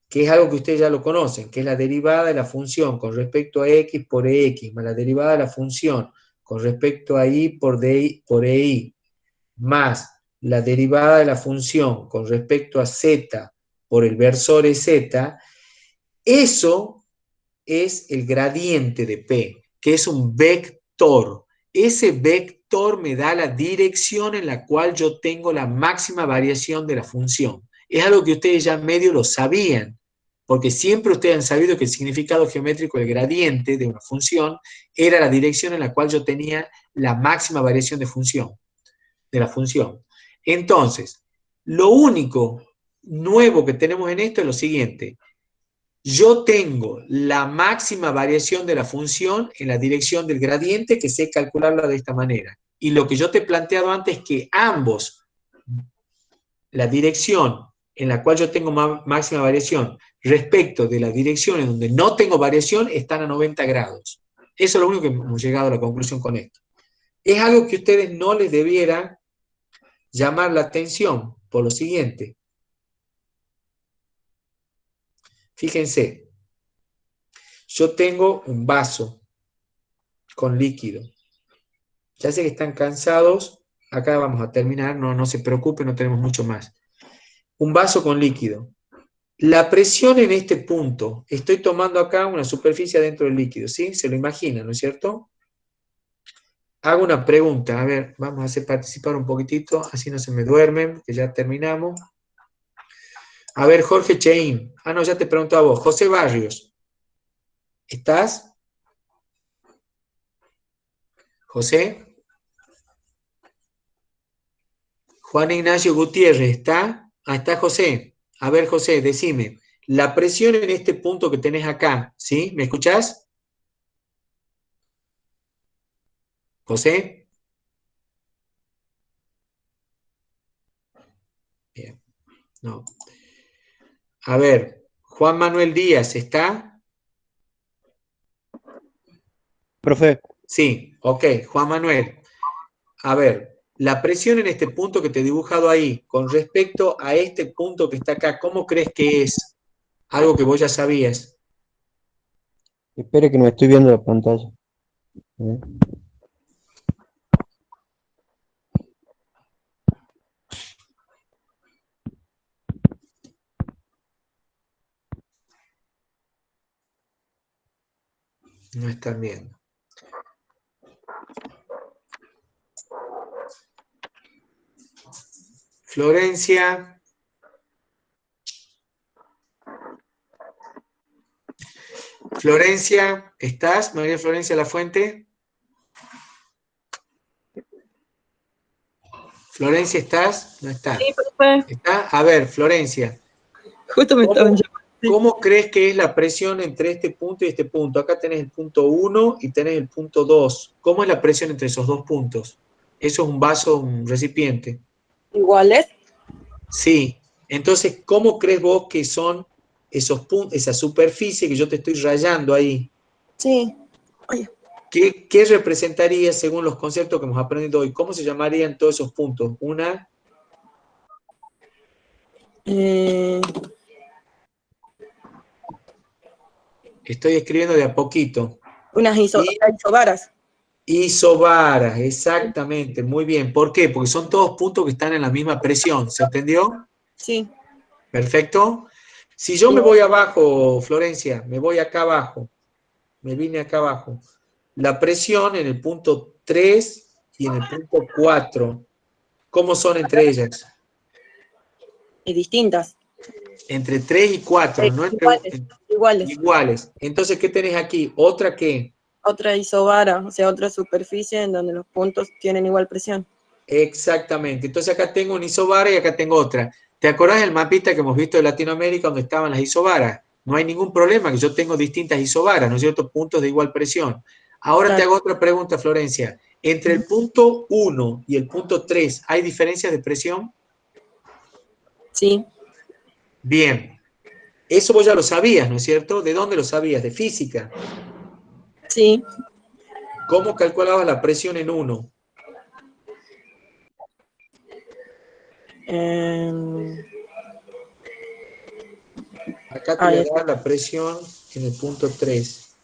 que es algo que ustedes ya lo conocen, que es la derivada de la función con respecto a X por EX más la derivada de la función con respecto a Y por EY más la derivada de la función con respecto a Z por el versor Z, eso es el gradiente de P, que es un vector. Ese vector me da la dirección en la cual yo tengo la máxima variación de la función. Es algo que ustedes ya medio lo sabían, porque siempre ustedes han sabido que el significado geométrico del gradiente de una función era la dirección en la cual yo tenía la máxima variación de la función. Entonces, lo único nuevo que tenemos en esto es lo siguiente. Yo tengo la máxima variación de la función en la dirección del gradiente, que sé calcularla de esta manera. Y lo que yo te he planteado antes es que ambos, la dirección en la cual yo tengo máxima variación respecto de la dirección en donde no tengo variación, están a 90 grados. Eso es lo único que hemos llegado a la conclusión con esto. Es algo que a ustedes no les debiera llamar la atención por lo siguiente. Fíjense, yo tengo un vaso con líquido. Ya sé que están cansados, acá vamos a terminar, no se preocupen, no tenemos mucho más. Un vaso con líquido. La presión en este punto, estoy tomando acá una superficie dentro del líquido, ¿sí? Se lo imaginan, ¿no es cierto? Hago una pregunta, a ver, vamos a hacer participar un poquitito, así no se me duermen, que ya terminamos. A ver, Jorge Cheín. No, ya te pregunto a vos. José Barrios. ¿Estás? José. Juan Ignacio Gutiérrez, ¿está? Está José. A ver, José, decime. La presión en este punto que tenés acá, ¿sí? ¿Me escuchás? José. Bien. No. A ver, Juan Manuel Díaz, ¿está? Profe, Sí, ok, Juan Manuel. A ver, la presión en este punto que te he dibujado ahí, con respecto a este punto que está acá, ¿cómo crees que es? Algo que vos ya sabías. espere que no estoy viendo la pantalla. No están viendo. Florencia. Florencia, ¿estás? María Florencia Lafuente. Florencia, ¿estás? No está. Sí, profe. ¿Está? A ver, Florencia. Justo me estaban llamando. ¿Cómo crees que es la presión entre este punto y este punto? Acá tenés el punto 1 y tenés el punto 2. ¿Cómo es la presión entre esos dos puntos? Eso es un vaso, un recipiente. ¿Iguales? Sí. Entonces, ¿cómo crees vos que son esos puntos, esa superficie que yo te estoy rayando ahí? Sí. Oye. ¿Qué representaría según los conceptos que hemos aprendido hoy? ¿Cómo se llamarían todos esos puntos? Una... Estoy escribiendo de a poquito. Unas isobaras. Isobaras, exactamente, muy bien. ¿Por qué? Porque son todos puntos que están en la misma presión, ¿se entendió? Sí. Perfecto. Si yo me voy abajo, Florencia, me voy acá abajo, me vine acá abajo, la presión en el punto 3 y en el punto 4. ¿Cómo son entre ellas? Y distintas. Entre 3 y 4, no entre Iguales. iguales. Entonces, ¿qué tenés aquí? ¿Otra qué? Otra isobara, o sea, otra superficie en donde los puntos tienen igual presión. Exactamente. Entonces acá tengo una isobara y acá tengo otra. ¿Te acordás del mapita que hemos visto de Latinoamérica donde estaban las isobaras? No hay ningún problema, que yo tengo distintas isobaras, ¿no es cierto? Puntos de igual presión. Ahora Claro. te hago otra pregunta, Florencia. Entre el punto 1 y el punto 3, ¿hay diferencias de presión? Sí, Bien. Eso vos ya lo sabías, ¿no es cierto? ¿De dónde lo sabías? De física. sí. ¿Cómo calculabas la presión en 1? Acá te voy a dar la presión en el punto 3.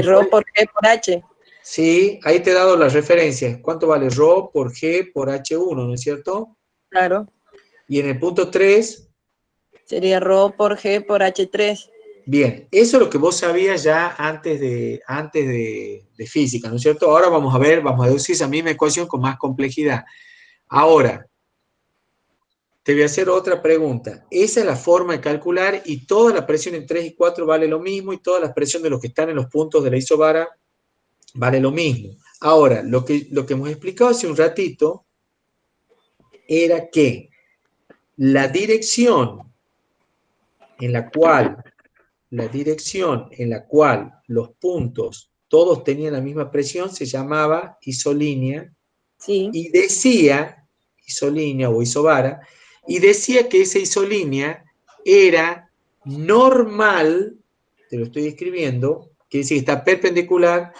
Rho por G por H. Sí, ahí te he dado las referencias. ¿Cuánto vale Rho por G por H1, no es cierto? Claro. Y en el punto 3, Sería Rho por G por H3. bien, eso es lo que vos sabías ya antes de física, ¿no es cierto? Ahora vamos a ver, vamos a deducir esa misma ecuación con más complejidad. Ahora, te voy a hacer otra pregunta. Esa es la forma de calcular y toda la presión en 3 y 4 vale lo mismo y toda la presión de los que están en los puntos de la isobara vale lo mismo. Ahora, lo que hemos explicado hace un ratito era que la dirección en la cual los puntos todos tenían la misma presión se llamaba isolínea. Sí. Y decía, isolínea o isobara, y decía que esa isolínea era normal, te lo estoy escribiendo, quiere decir que está perpendicular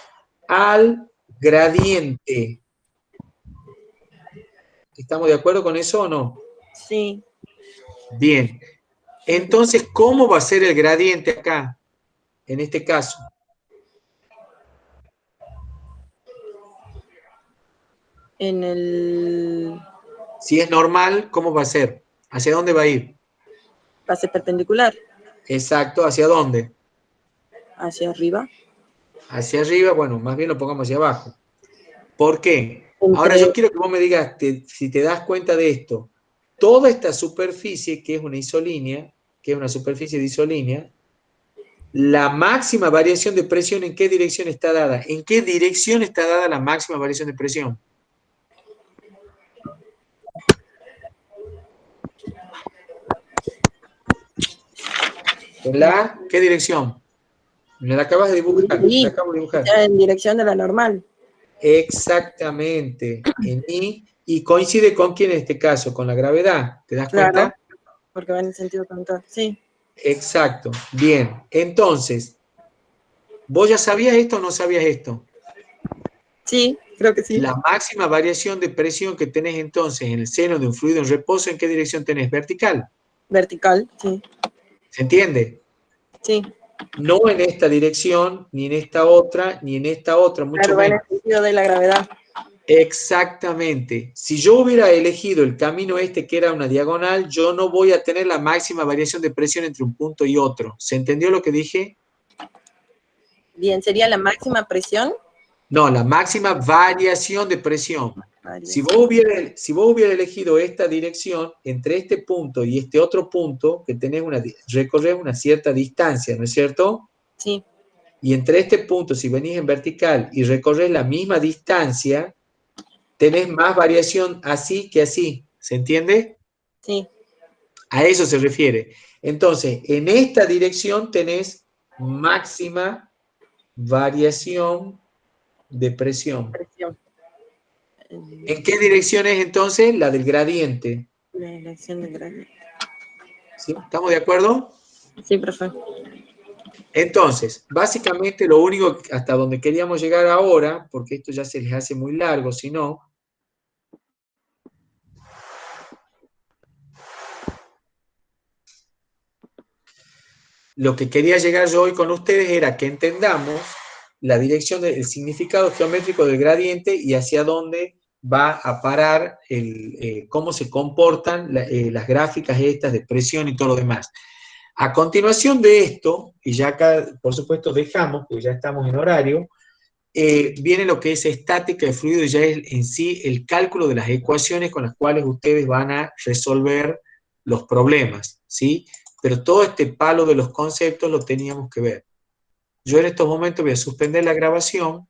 al gradiente. ¿Estamos de acuerdo con eso o no? Sí. Bien. Entonces, ¿cómo va a ser el gradiente acá, en este caso? Si es normal, ¿cómo va a ser? ¿Hacia dónde va a ir? Va a ser perpendicular. Exacto, ¿hacia dónde? Hacia arriba. Hacia arriba, bueno, más bien lo pongamos hacia abajo. ¿Por qué? Ahora yo quiero que vos me digas si te das cuenta de esto. Toda esta superficie, que es una isolínea, que es una superficie de isolínea, la máxima variación de presión, ¿en qué dirección está dada? ¿En qué dirección está dada la máxima variación de presión? ¿Qué dirección? Me la acabas de dibujar. La acabo de dibujar. En dirección de la normal. Exactamente. En I, y coincide con quién en este caso, con la gravedad. ¿Te das cuenta? Porque va en el sentido contrario. Sí. Exacto. Bien. Entonces, ¿vos ya sabías esto o no sabías esto? Sí, creo que sí. La máxima variación de presión que tenés entonces en el seno de un fluido en reposo, ¿en qué dirección tenés? ¿Vertical? Vertical, sí. ¿Se entiende? Sí. No en esta dirección, ni en esta otra, ni en esta otra, mucho Claro, va en menos. el sentido de la gravedad. Exactamente. Si yo hubiera elegido el camino este que era una diagonal, yo no voy a tener la máxima variación de presión entre un punto y otro. ¿Se entendió lo que dije? Bien, ¿sería la máxima presión? No, la máxima variación de presión. Si vos hubieras elegido esta dirección, entre este punto y este otro punto, que recorres una cierta distancia, ¿no es cierto? Sí. Y entre este punto, si venís en vertical y recorres la misma distancia, tenés más variación así que así. ¿Se entiende? Sí. A eso se refiere. Entonces, en esta dirección tenés máxima variación de presión. ¿En qué dirección es entonces? La del gradiente. La dirección del gradiente. ¿Sí? ¿Estamos de acuerdo? Sí, profe. Entonces, básicamente lo único hasta donde queríamos llegar ahora, porque esto ya se les hace muy largo, si no, lo que quería llegar yo hoy con ustedes era que entendamos la dirección del significado geométrico del gradiente y hacia dónde va a parar, cómo se comportan las gráficas estas de presión y todo lo demás. A continuación de esto, y ya acá por supuesto dejamos, porque ya estamos en horario, viene lo que es estática de fluido, y ya es en sí el cálculo de las ecuaciones con las cuales ustedes van a resolver los problemas, ¿sí? Pero todo este palo de los conceptos lo teníamos que ver. Yo en estos momentos voy a suspender la grabación